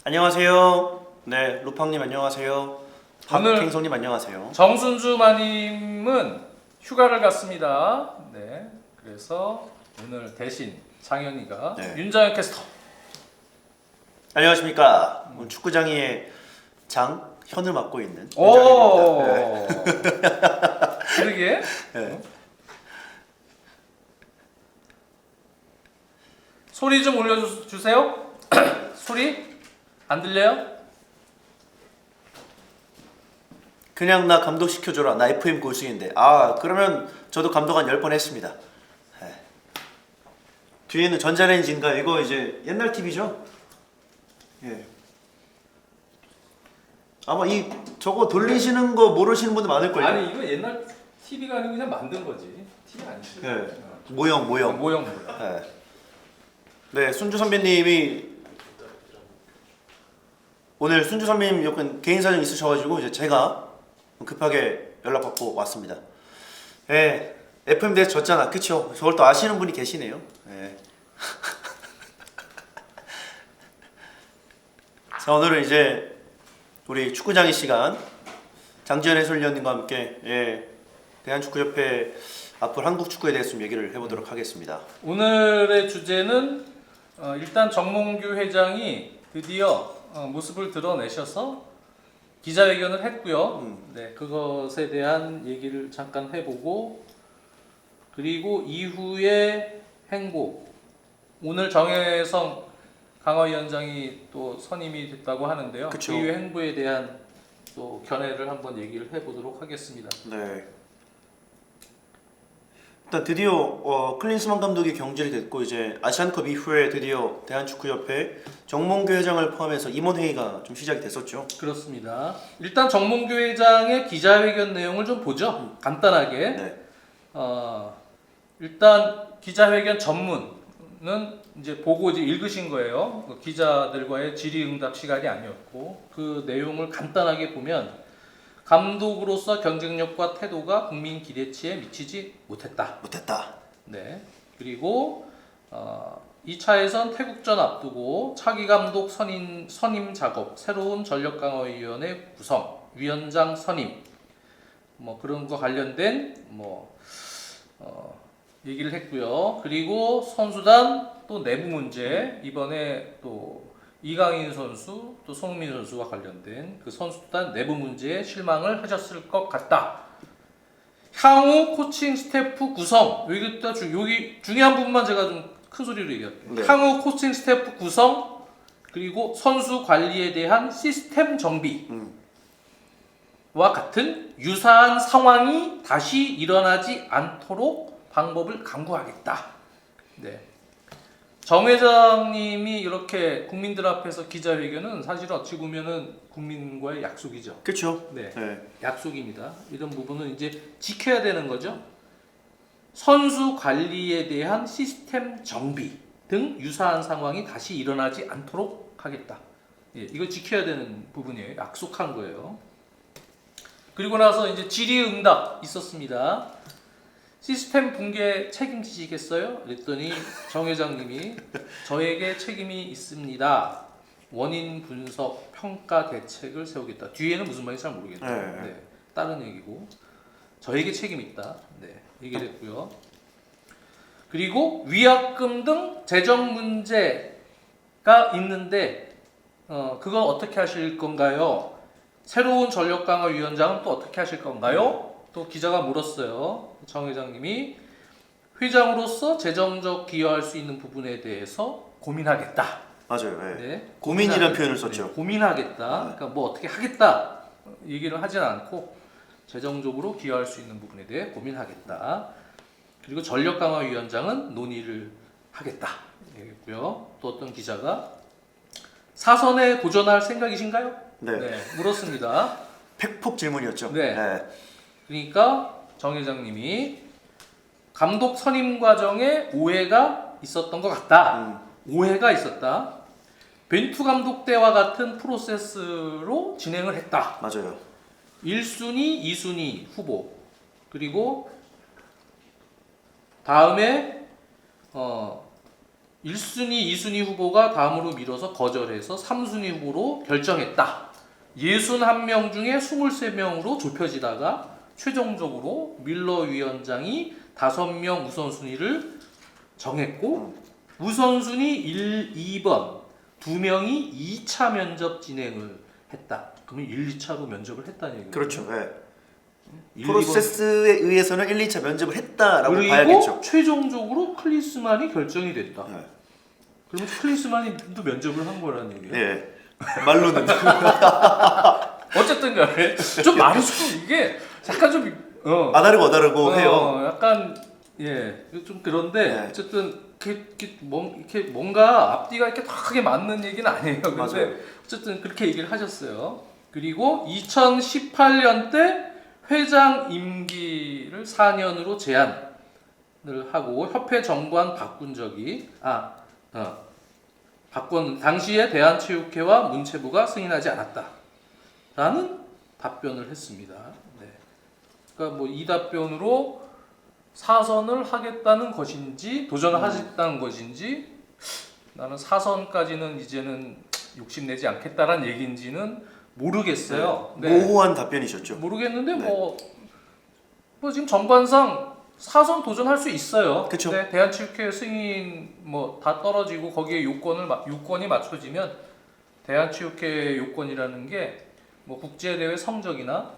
안녕하세요. 네, 루팡님 안녕하세요. 오늘 박행성님 안녕하세요. 정순주 마님은 휴가를 갔습니다. 네, 그래서 오늘 대신 장현이가 네. 윤장현 캐스터. 안녕하십니까. 오늘 축구장의 현을 맡고 있는 오, 윤장현입니다. 그러게. 네. 소리 좀 올려주세요. 소리 안 들려요? 그냥 나 감독 시켜줘라. 나 FM 골수인데. 그러면 저도 감독 한 10번 했습니다. 네. 뒤에는 전자레인지인가 이거 이제 옛날 TV죠? 예. 아마 저거 돌리시는 거 모르시는 분들 많을걸요? 아니 이거 옛날 TV가 아니고 그냥 만든 거지. TV 아니지. 네. 모형. 모형. 네. 네, 순주 선배님이 오늘 순주 선배님 약간 개인 사정 있으셔가지고 이제 제가 급하게 연락받고 왔습니다. 예, FM 대에서 졌잖아, 그쵸? 저걸 또 아시는 분이 계시네요. 예. 자, 오늘은 이제 우리 축구장의 시간 장지현 해설위원님과 함께 대한축구협회 앞으로 한국 축구에 대해서 좀 얘기를 해보도록 하겠습니다. 오늘의 주제는 일단 정몽규 회장이 드디어 모습을 드러내셔서 기자회견을 했고요. 네, 그것에 대한 얘기를 잠깐 해보고 그리고 이후의 행보. 오늘 정혜성 강화위원장이 또 선임이 됐다고 하는데요. 그쵸. 그 이후의 행보에 대한 또 견해를 한번 얘기를 해보도록 하겠습니다. 네. 일단 드디어 클린스만 감독이 경질이 됐고 이제 아시안컵 이후에 드디어 대한축구협회 정몽규 회장을 포함해서 임원회의가 좀 시작이 됐었죠. 그렇습니다. 일단 정몽규 회장의 기자회견 내용을 좀 보죠. 간단하게. 네. 일단 기자회견 전문은 이제 보고 이제 읽으신 거예요. 그 기자들과의 질의응답 시간이 아니었고 그 내용을 간단하게 보면 감독으로서 경쟁력과 태도가 국민 기대치에 미치지 못했다. 네. 그리고 2차에선 태국전 앞두고 차기 감독 선임 작업, 새로운 전력강화위원회 구성, 위원장 선임, 뭐 그런 거 관련된 얘기를 했고요. 그리고 선수단 또 내부 문제, 이번에 또 이강인 선수, 또 손흥민 선수와 관련된 그 선수단 내부 문제에 실망을 하셨을 것 같다. 향후 코칭 스태프 구성, 여기 중요한 부분만 제가 좀 큰 소리로 얘기할게요. 네. 향후 코칭 스태프 구성, 그리고 선수 관리에 대한 시스템 정비와 같은 유사한 상황이 다시 일어나지 않도록 방법을 강구하겠다. 네. 정 회장님이 이렇게 국민들 앞에서 기자회견은 사실 어찌 보면은 국민과의 약속이죠. 그렇죠. 네. 네. 약속입니다. 이런 부분은 이제 지켜야 되는 거죠. 선수 관리에 대한 시스템 정비 등 유사한 상황이 다시 일어나지 않도록 하겠다. 예, 이거 지켜야 되는 부분이에요. 약속한 거예요. 그리고 나서 이제 질의응답 있었습니다. 시스템 붕괴 책임지시겠어요? 그랬더니 정 회장님이 저에게 책임이 있습니다. 원인 분석, 평가 대책을 세우겠다. 뒤에는 무슨 말인지 잘 모르겠네요. 네. 네, 다른 얘기고 저에게 책임이 있다. 네, 얘기를 했고요. 그리고 위약금 등 재정 문제가 있는데 그걸 어떻게 하실 건가요? 새로운 전력강화위원장은 또 어떻게 하실 건가요? 또 기자가 물었어요. 정 회장님이 회장으로서 재정적 기여할 수 있는 부분에 대해서 고민하겠다. 맞아요. 네. 네. 고민이라는 표현을 썼죠. 네, 고민하겠다. 그러니까 뭐 어떻게 하겠다 얘기를 하진 않고 재정적으로 기여할 수 있는 부분에 대해 고민하겠다. 그리고 전력강화위원장은 논의를 하겠다. 얘기했고요. 또 어떤 기자가 사선에 도전할 생각이신가요? 네. 물었습니다. 팩폭 질문이었죠. 네. 그러니까 정 회장님이 감독 선임 과정에 오해가 있었던 것 같다. 오해가 있었다. 벤투 감독 때와 같은 프로세스로 진행을 했다. 맞아요. 1순위, 2순위 후보 그리고 다음에 1순위, 2순위 후보가 다음으로 밀어서 거절해서 3순위 후보로 결정했다. 61명 중에 23명으로 좁혀지다가 최종적으로 밀러 위원장이 5명 우선순위를 정했고 우선순위 1, 2번 2명이 2차 면접 진행을 했다. 그러면 1, 2차로 면접을 했다는 얘기예요. 그렇죠. 네. 1, 2번. 프로세스에 의해서는 1, 2차 면접을 했다라고 그리고 봐야겠죠. 최종적으로 클리스만이 결정이 됐다. 네. 그러면 클리스만이 또 면접을 한 거라는 얘기예요. 네. 말로는 어쨌든 간에 좀 말이 좀 이게 약간 좀 아다르고 해요. 약간 좀 그런데 네. 어쨌든 이렇게 뭔가 앞뒤가 이렇게 탁하게 맞는 얘기는 아니에요. 근데 맞아요. 어쨌든 그렇게 얘기를 하셨어요. 그리고 2018년 때 회장 임기를 4년으로 제한을 하고 협회 정관 바꾼 적이 당시에 대한체육회와 문체부가 승인하지 않았다라는 답변을 했습니다. 네. 그러니까 뭐 이 답변으로 사선을 하겠다는 것인지 도전을 하겠다는 것인지 나는 사선까지는 이제는 욕심내지 않겠다라는 얘기인지는 모르겠어요. 네. 모호한 답변이셨죠. 모르겠는데 네. 뭐 지금 정관상 사선 도전할 수 있어요. 그쵸. 네, 대한체육회 승인 뭐 다 떨어지고 거기에 요건이 맞춰지면 대한체육회 요건이라는 게 뭐 국제대회 성적이나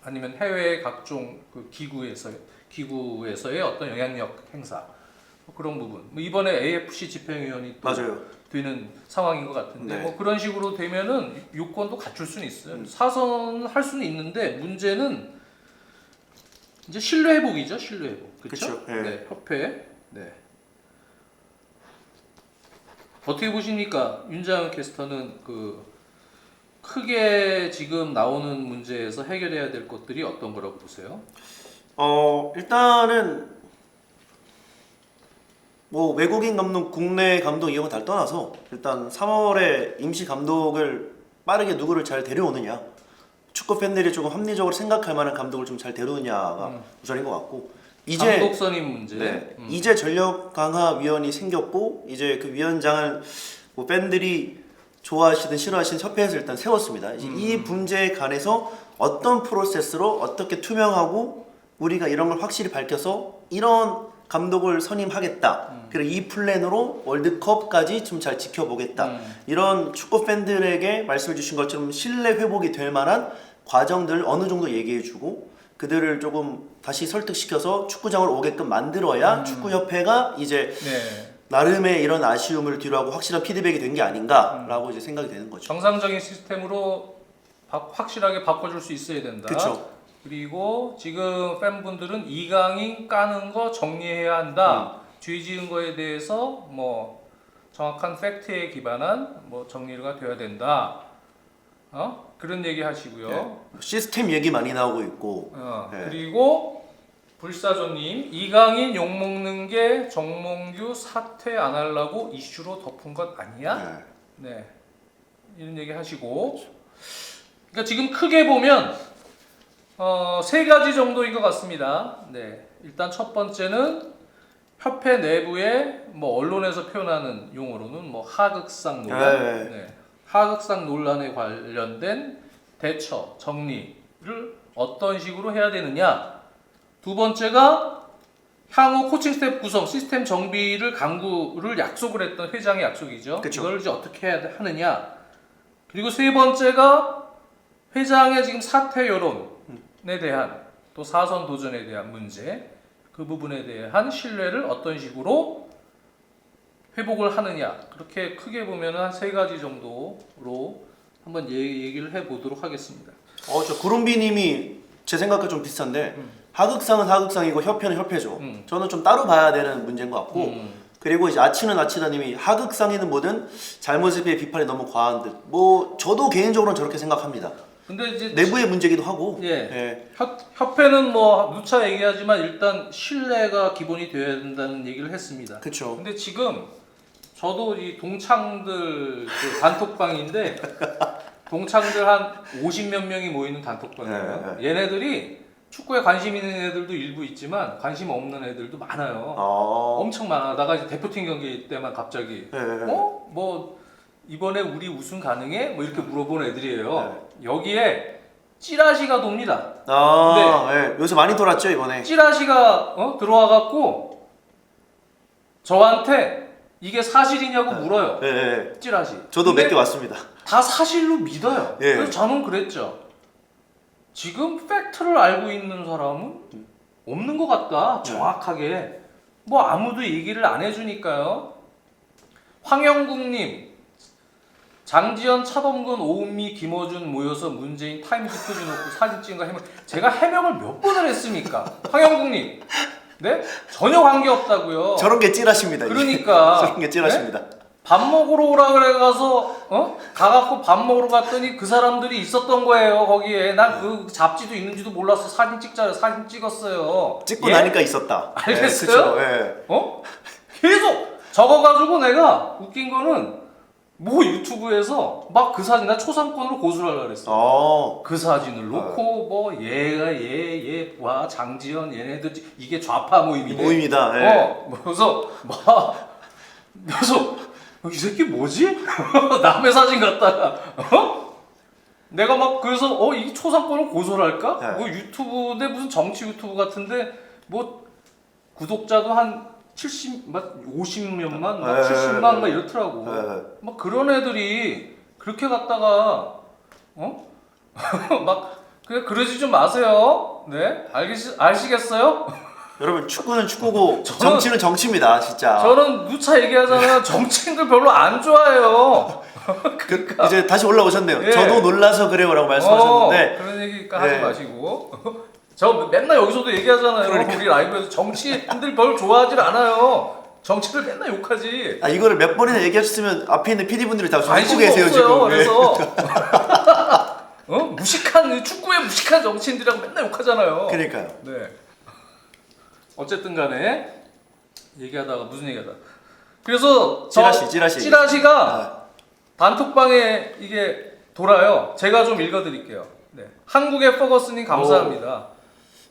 아니면 해외 각종 그 기구에서의 어떤 영향력 행사 뭐 그런 부분. 뭐 이번에 AFC 집행위원이 또 맞아요. 되는 상황인 것 같은데 네. 뭐 그런 식으로 되면은 요건도 갖출 수는 있어요. 사선할 수는 있는데 문제는 이제 신뢰 회복이죠. 신뢰 회복. 그렇죠? 그쵸, 예. 네, 협회. 네. 어떻게 보십니까? 윤장현 캐스터는 그 크게 지금 나오는 문제에서 해결해야 될 것들이 어떤 거라고 보세요? 일단은 뭐 외국인 감독, 국내 감독 이런 거 다 떠나서 일단 3월에 임시 감독을 빠르게 누구를 잘 데려오느냐, 축구 팬들이 조금 합리적으로 생각할 만한 감독을 좀 잘 데려오느냐가 우선인 것 같고, 이제 감독 선임 문제. 네, 이제 전력 강화 위원이 생겼고 이제 그 위원장을 뭐 팬들이 좋아하시든 싫어하시든 협회에서 일단 세웠습니다. 이제 이 문제에 관해서 어떤 프로세스로 어떻게 투명하고 우리가 이런 걸 확실히 밝혀서 이런 감독을 선임하겠다. 그리고 이 플랜으로 월드컵까지 좀 잘 지켜보겠다. 이런 축구 팬들에게 말씀해 주신 것처럼 신뢰 회복이 될 만한 과정들 어느 정도 얘기해주고 그들을 조금 다시 설득시켜서 축구장으로 오게끔 만들어야 축구협회가 이제 네. 나름의 이런 아쉬움을 뒤로하고 확실한 피드백이 된 게 아닌가라고 이제 생각이 되는 거죠. 정상적인 시스템으로 확실하게 바꿔줄 수 있어야 된다. 그쵸. 그리고 지금 팬분들은 이강인 까는 거 정리해야 한다. 죄 지은 거에 대해서 뭐 정확한 팩트에 기반한 뭐 정리가 되어야 된다. 그런 얘기 하시고요. 네. 시스템 얘기 많이 나오고 있고. 네. 그리고 불사조님, 이강인 욕먹는 게 정몽규 사퇴 안 하려고 이슈로 덮은 것 아니야? 네. 이런 얘기 하시고. 그러니까 지금 크게 보면 세 가지 정도인 것 같습니다. 네. 일단 첫 번째는 협회 내부에 뭐 언론에서 표현하는 용어로는 뭐 하극상 논란, 네. 하극상 논란에 관련된 대처, 정리를 어떤 식으로 해야 되느냐. 두 번째가 향후 코칭 스태프 구성, 시스템 정비를 강구를 약속을 했던 회장의 약속이죠. 그쵸. 이걸 이제 어떻게 해야 하느냐. 그리고 세 번째가 회장의 지금 사퇴 여론에 대한 또 사선 도전에 대한 문제, 그 부분에 대한 신뢰를 어떤 식으로 회복을 하느냐. 그렇게 크게 보면 한 세 가지 정도로 한번 얘기를 해보도록 하겠습니다. 저 구름비님이 제 생각과 좀 비슷한데 하극상은 하극상이고 협회는 협회죠. 저는 좀 따로 봐야 되는 문제인 것 같고 그리고 이제 아치는 아치다님이 하극상이든 뭐든 잘못에 비해 비판이 너무 과한 듯. 뭐 저도 개인적으로는 저렇게 생각합니다. 근데 이제 내부의 문제기도 하고. 예. 협회는 뭐 누차 얘기하지만 일단 신뢰가 기본이 되어야 된다는 얘기를 했습니다. 그렇죠. 근데 지금 저도 이 동창들 그 단톡방인데 동창들 한 50몇 명이 모이는 단톡방이에요. 얘네들이 축구에 관심 있는 애들도 일부 있지만 관심 없는 애들도 많아요. 어. 엄청 많아. 나가 이제 대표팀 경기 때만 갑자기 네, 네, 네. 뭐 이번에 우리 우승 가능해? 뭐 이렇게 물어보는 애들이에요. 여기에 찌라시가 돕니다. 아, 네. 요새 많이 돌았죠 이번에. 찌라시가 들어와갖고 저한테 이게 사실이냐고 물어요. 네, 네. 찌라시. 저도 근데 몇 개 왔습니다. 다 사실로 믿어요. 예. 그래서 저는 그랬죠. 지금 팩트를 알고 있는 사람은 없는 것 같다. 정확하게. 뭐 아무도 얘기를 안 해주니까요. 황영국님, 장지현, 차범근, 오은미, 김어준 모여서 문재인 타임즈 표지놓고 사진 찍은 거 해명. 제가 해명을 몇 번을 했습니까? 황영국님, 네? 전혀 관계 없다고요. 저런 게 찌라십니다. 이게. 그러니까 저런 게 찌라십니다. 밥 먹으러 오라 그래 가서 가갖고 밥 먹으러 갔더니 그 사람들이 있었던 거예요. 거기에 난 그 잡지도 있는지도 몰랐어. 사진 찍자래. 사진 찍었어요. 찍고 예? 나니까 있었다. 알겠어요? 네, 그쵸, 계속 적어가지고 내가 웃긴 거는 뭐 유튜브에서 막 그 사진 나 초상권으로 고소를 하려고 그랬어. 그 사진을 놓고 뭐 얘가 얘와 장지현 얘네들 이게 좌파 모임이네. 모임이다. 예. 그래서 이 새끼 뭐지? 남의 사진 갖다가 내가 막 그래서 이 초상권을 고소를 할까? 네. 뭐 유튜브인데 무슨 정치 유튜브 같은데 뭐 구독자도 한 70, 막 50몇만, 막 70만 막 이렇더라고. 막 그런 애들이 그렇게 갖다가 막 그냥 그러지 좀 마세요. 네, 아시겠어요? 여러분 축구는 축구고 저는- 정치는 정치입니다. 진짜. 저는 누차 얘기하잖아요. 정치인들 별로 안 좋아해요. 그러니까 이제 다시 올라오셨네요. 예. 저도 놀라서 그래요라고 말씀하셨는데 그런 얘기니까 하지 네. 마시고. 저 맨날 여기서도 얘기하잖아요. 그러니까. 우리 라이브에서 정치인들 별로 좋아하질 않아요. 정치를 맨날 욕하지. 이거를 몇 번이나 얘기하셨으면 앞에 있는 PD분들이 다 듣고 관심도 계세요 없어요. 지금. 그래서 무식한 축구에 무식한 정치인들이랑 맨날 욕하잖아요. 그러니까요. 네. 어쨌든 간에 얘기하다가 무슨 얘기하다. 그래서 찌라시가 단톡방에 이게 돌아요. 제가 좀 읽어드릴게요. 네. 한국의 퍼거슨님 감사합니다.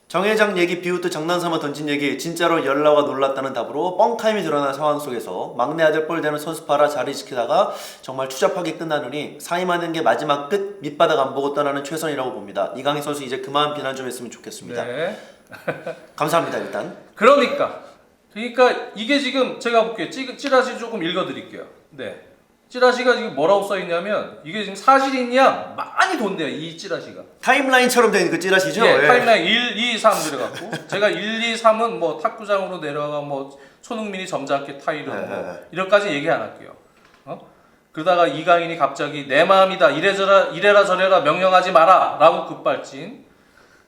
정회장 얘기 비웃듯 장난삼아 던진 얘기 진짜로 열나와 놀랐다는 답으로 뻥타임이 드러난 상황 속에서 막내 아들 뻘 되는 선수 팔아 자리 지키다가 정말 추잡하게 끝나느니 사임하는 게 마지막 끝 밑바닥 안 보고 떠나는 최선이라고 봅니다. 이강인 선수 이제 그만 비난 좀 했으면 좋겠습니다. 네. 감사합니다 일단. 그러니까 이게 지금 제가 볼게요. 찌라시 조금 읽어드릴게요. 네. 찌라시가 지금 뭐라고 써있냐면 이게 지금 사실이냐 많이 돈대요. 이 찌라시가. 타임라인처럼 된 그 찌라시죠? 예, 예. 타임라인 1, 2, 3 들어갔고 제가 1, 2, 3은 뭐 탁구장으로 내려가 뭐 손흥민이 점잖게 타이르 뭐 이런까지 얘기 안 할게요. 그러다가 이강인이 갑자기 내 마음이다 이래라 저래라 명령하지 마라 라고 급발진.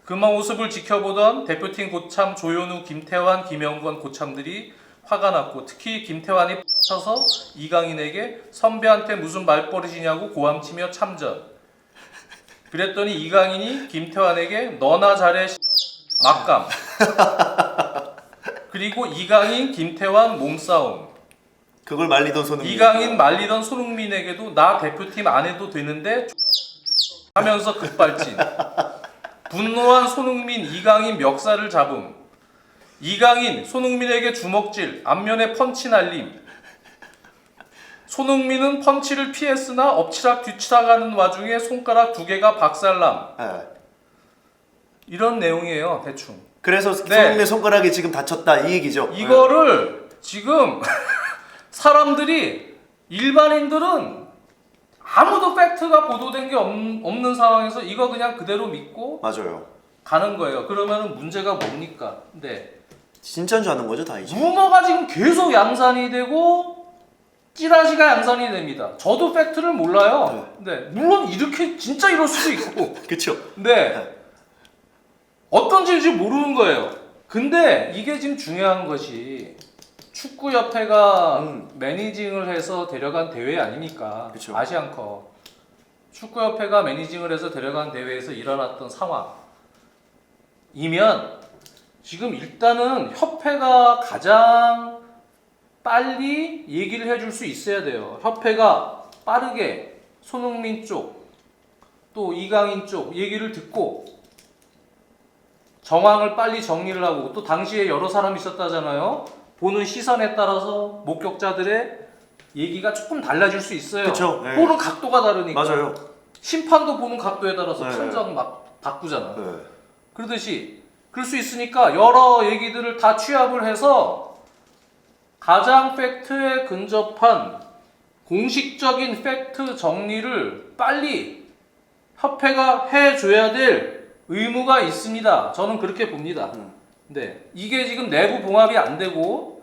그만 모습을 지켜보던 대표팀 고참 조현우, 김태환, 김영권 고참들이 화가 났고 특히 김태환이 쳐서 이강인에게 선배한테 무슨 말버릇이냐고 고함치며 참전. 그랬더니 이강인이 김태환에게 너나 잘해 막감. 그리고 이강인, 김태환 몸싸움. 그걸 말리던 손흥민. 이강인 말리던 손흥민에게도 나 대표팀 안 해도 되는데 하면서 급발진. 분노한 손흥민, 이강인 멱살을 잡음. 이강인, 손흥민에게 주먹질, 앞면에 펀치 날림. 손흥민은 펀치를 피했으나 엎치락 뒤치락하는 와중에 손가락 2개가 박살남. 이런 내용이에요, 대충. 그래서 손흥민의 손가락이 지금 다쳤다 이 얘기죠. 이거를 지금 사람들이 일반인들은 아무도 팩트가 보도된 게 없는 상황에서 이거 그냥 그대로 믿고 맞아요. 가는 거예요. 그러면은 문제가 뭡니까? 네. 진짜인 줄 아는 거죠 다 이제. 루머가 지금 계속 양산이 되고 찌라시가 양산이 됩니다. 저도 팩트를 몰라요. 네. 물론 이렇게 진짜 이럴 수도 있고. 그렇죠. 네. 어떤 질인지 모르는 거예요. 근데 이게 지금 중요한 것이 축구협회가 매니징을 해서 데려간 대회 아닙니까? 그쵸. 아시안컵. 축구협회가 매니징을 해서 데려간 대회에서 일어났던 상황이면 지금 일단은 협회가 가장 빨리 얘기를 해줄 수 있어야 돼요. 협회가 빠르게 손흥민 쪽, 또 이강인 쪽 얘기를 듣고 정황을 빨리 정리를 하고 또 당시에 여러 사람이 있었다잖아요. 보는 시선에 따라서 목격자들의 얘기가 조금 달라질 수 있어요. 그쵸, 네. 보는 각도가 다르니까. 맞아요. 심판도 보는 각도에 따라서 네. 판정 막 바꾸잖아. 네. 그러듯이 그럴 수 있으니까 여러 얘기들을 다 취합을 해서 가장 팩트에 근접한 공식적인 팩트 정리를 빨리 협회가 해줘야 될 의무가 있습니다. 저는 그렇게 봅니다. 네, 이게 지금 내부 봉합이 안 되고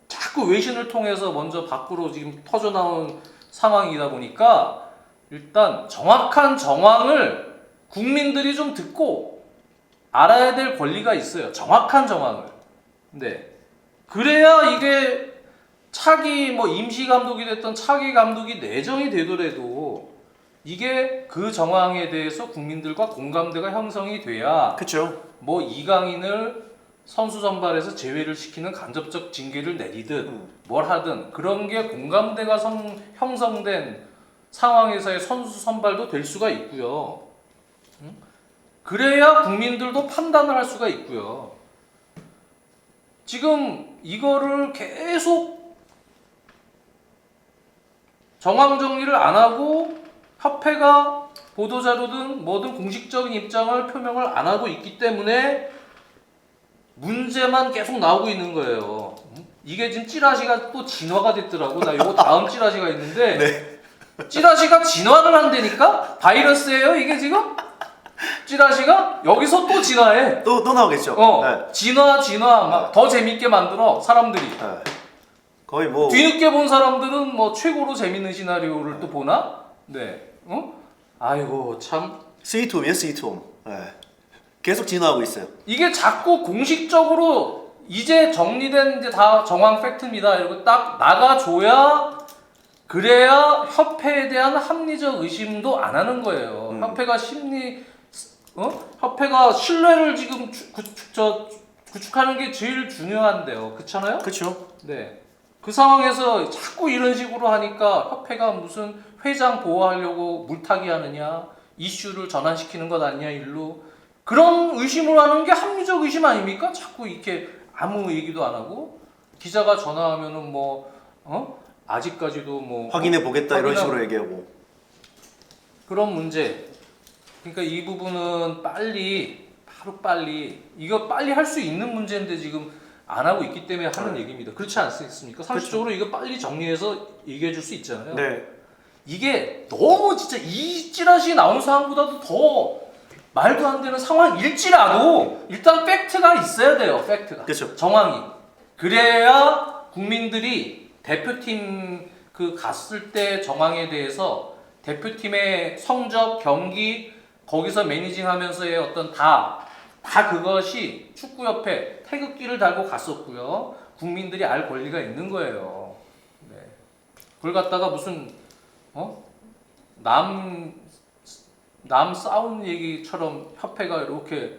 자꾸 외신을 통해서 먼저 밖으로 지금 터져 나온 상황이다 보니까 일단 정확한 정황을 국민들이 좀 듣고 알아야 될 권리가 있어요. 정확한 정황을. 네. 그래야 이게 차기 뭐 임시 감독이 됐던 차기 감독이 내정이 되더라도 이게 그 정황에 대해서 국민들과 공감대가 형성이 돼야 그쵸. 뭐 이강인을 선수 선발에서 제외를 시키는 간접적 징계를 내리든 뭘 하든 그런 게 공감대가 형성된 상황에서의 선수 선발도 될 수가 있고요. 그래야 국민들도 판단을 할 수가 있고요. 지금 이거를 계속 정황 정리를 안 하고 협회가 보도자료든 뭐든 공식적인 입장을 표명을 안 하고 있기 때문에 문제만 계속 나오고 있는 거예요. 이게 지금 찌라시가 또 진화가 됐더라고. 나 이거 다음 찌라시가 있는데 네. 찌라시가 진화를 한다니까? 바이러스예요 이게 지금? 찌라시가 여기서 또 진화해. 또 나오겠죠. 네. 진화 막 더 재밌게 만들어 사람들이. 네. 거의 뭐 뒤늦게 본 사람들은 뭐 최고로 재밌는 시나리오를 또 보나? 네. 아이고 참. 스위트홈이에요, 스위트홈. 네. 계속 진화하고 있어요. 이게 자꾸 공식적으로 이제 정리된 이제 다 정황 팩트입니다. 이러고 딱 나가줘야 그래야 협회에 대한 합리적 의심도 안 하는 거예요. 협회가 협회가 신뢰를 지금 구축하는 게 제일 중요한데요. 그렇잖아요? 그렇죠. 네. 그 상황에서 자꾸 이런 식으로 하니까 협회가 무슨 회장 보호하려고 물타기 하느냐, 이슈를 전환시키는 것 아니냐 일로 그런 의심을 하는 게 합리적 의심 아닙니까? 자꾸 이렇게 아무 얘기도 안 하고 기자가 전화하면은 뭐 아직까지도 뭐 확인해 보겠다 이런 확인하고. 식으로 얘기하고. 그런 문제. 그러니까 이 부분은 바로 빨리 이거 빨리 할 수 있는 문제인데 지금 안 하고 있기 때문에 하는 얘기입니다. 그렇지 않습니까? 상식적으로 이거 빨리 정리해서 얘기해 줄 수 있잖아요. 네. 이게 너무 진짜 이 찌라시 나온 상황보다도 더 말도 안 되는 상황일지라도 일단 팩트가 있어야 돼요. 팩트가. 그렇죠. 정황이. 그래야 국민들이 대표팀 그 갔을 때 정황에 대해서 대표팀의 성적, 경기 거기서 매니징하면서의 어떤 다 그것이 축구협회 태극기를 달고 갔었고요. 국민들이 알 권리가 있는 거예요. 네. 그걸 갖다가 무슨 남 싸운 얘기처럼 협회가 이렇게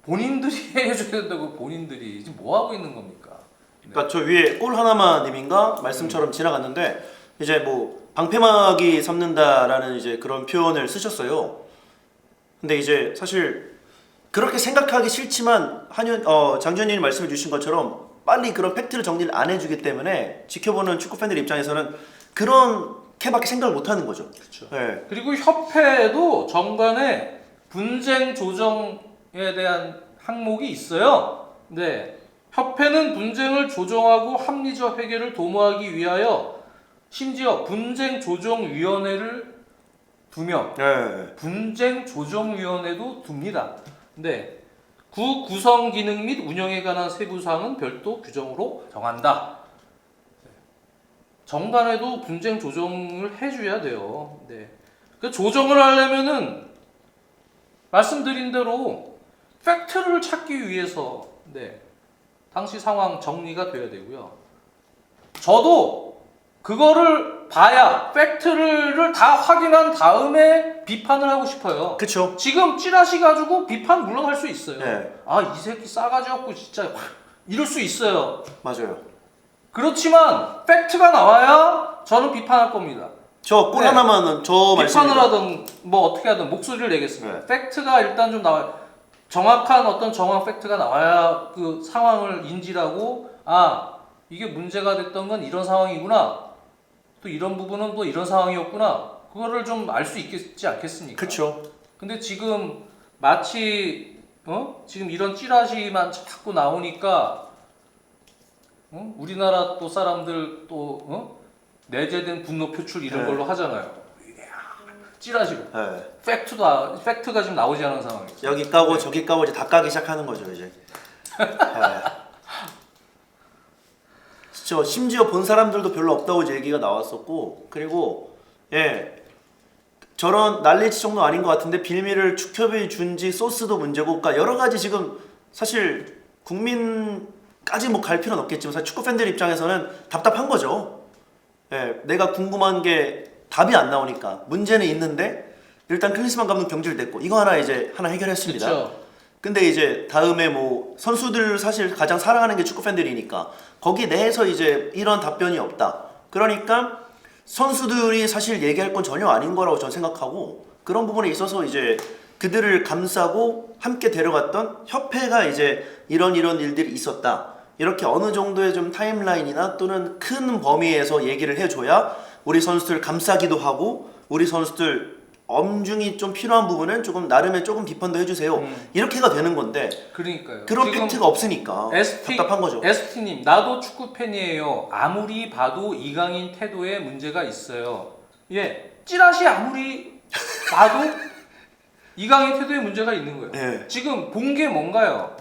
본인들이 해줘야 된다고 본인들이 지금 뭐 하고 있는 겁니까? 그러니까 저 위에 골 하나만 님인가 말씀처럼 지나갔는데 이제 뭐 방패막이 섭는다라는 이제 그런 표현을 쓰셨어요. 근데 이제 사실 그렇게 생각하기 싫지만 장준님이 말씀해 주신 것처럼 빨리 그런 팩트를 정리를 안 해주기 때문에 지켜보는 축구 팬들 입장에서는 그렇게밖에 생각을 못 하는 거죠. 그렇죠. 네. 그리고 협회에도 정관에 분쟁 조정에 대한 항목이 있어요. 네. 협회는 분쟁을 조정하고 합리적 해결을 도모하기 위하여 심지어 분쟁 조정위원회를 두며 네. 분쟁 조정위원회도 둡니다. 네. 구 구성 기능 및 운영에 관한 세부 사항은 별도 규정으로 정한다. 정관에도 분쟁 조정을 해줘야 돼요. 네. 그 조정을 하려면은 말씀드린 대로 팩트를 찾기 위해서 당시 상황 정리가 돼야 되고요. 저도 그거를 봐야 팩트를 다 확인한 다음에 비판을 하고 싶어요. 그쵸. 지금 찌라시 가지고 비판 물론 할 수 있어요. 네. 이 새끼 싸가지 없고 진짜 이럴 수 있어요. 맞아요. 그렇지만 팩트가 나와야 저는 비판할 겁니다. 저 골 하나만은 저 비판을 말씀입니다. 하든 뭐 어떻게 하든 목소리를 내겠습니다. 네. 팩트가 일단 좀 나와요. 정확한 어떤 정황 팩트가 나와야 그 상황을 인지하고 이게 문제가 됐던 건 이런 상황이구나. 또 이런 부분은 또 이런 상황이었구나. 그거를 좀 알 수 있겠지 않겠습니까? 그렇죠. 근데 지금 마치 지금 이런 찌라시만 자꾸 나오니까 우리나라 또 사람들 또 내재된 분노 표출 이런 네. 걸로 하잖아요. 찌라시로. 네. 팩트가 지금 나오지 않은 상황이죠. 여기 까고 저기 까고 이제 다 까기 시작하는 거죠 이제. 네. 그렇죠. 심지어 본 사람들도 별로 없다고 이제 얘기가 나왔었고, 그리고 저런 난리치 정도 아닌 것 같은데 빌미를 축협이 준지 소스도 문제고, 그러니까 여러 가지 지금 사실 국민까지 뭐 갈 필요는 없겠지만 사실 축구 팬들 입장에서는 답답한 거죠. 내가 궁금한 게 답이 안 나오니까 문제는 있는데 일단 클린스만 감독 경질됐고 이거 하나 해결했습니다. 그렇죠. 근데 이제 다음에 뭐 선수들 사실 가장 사랑하는 게 축구 팬들이니까 거기 내에서 이제 이런 답변이 없다. 그러니까 선수들이 사실 얘기할 건 전혀 아닌 거라고 저는 생각하고, 그런 부분에 있어서 이제 그들을 감싸고 함께 데려갔던 협회가 이제 이런 일들이 있었다. 이렇게 어느 정도의 좀 타임라인이나 또는 큰 범위에서 얘기를 해줘야 우리 선수들 감싸기도 하고 우리 선수들 엄중히 좀 필요한 부분은 조금 나름의 조금 비판도 해주세요. 이렇게가 되는 건데 그러니까요. 그런 지금 팩트가 없으니까 답답한 거죠. ST님, 나도 축구 팬이에요. 아무리 봐도 이강인 태도에 문제가 있어요. 찌라시 아무리 봐도 이강인 태도에 문제가 있는 거예요. 네. 지금 본 게 뭔가요?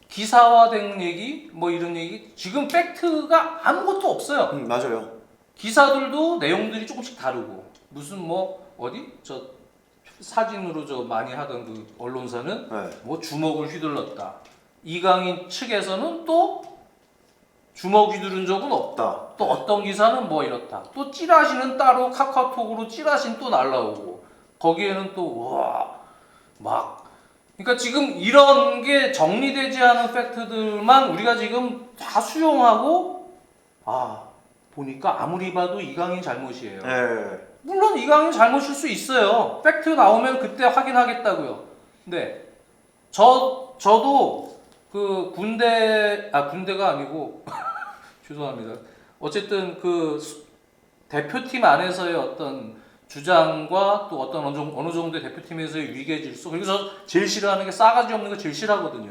기사화된 얘기, 뭐 이런 얘기. 지금 팩트가 아무것도 없어요. 맞아요. 기사들도 내용들이 조금씩 다르고, 무슨 뭐 어디 저 사진으로 저 많이 하던 그 언론사는 뭐 주먹을 휘둘렀다. 이강인 측에서는 또 주먹 휘두른 적은 없다. 또 어떤 기사는 뭐 이렇다. 또 찌라시는 따로 카카오톡으로 찌라시는 또 날라오고, 거기에는 또 막 그러니까 지금 이런 게 정리되지 않은 팩트들만 우리가 지금 다 수용하고 보니까 아무리 봐도 이강인 잘못이에요. 물론 이강인 잘못일 수 있어요. 팩트 나오면 그때 확인하겠다고요. 근데 저도 그 군대가 아니고 죄송합니다. 어쨌든 그 대표팀 안에서의 어떤 주장과 또 어떤 어느 정도의 대표팀에서의 위계 질서, 그리고 저 제일 싫어하는 게 싸가지 없는 거 제일 싫어하거든요.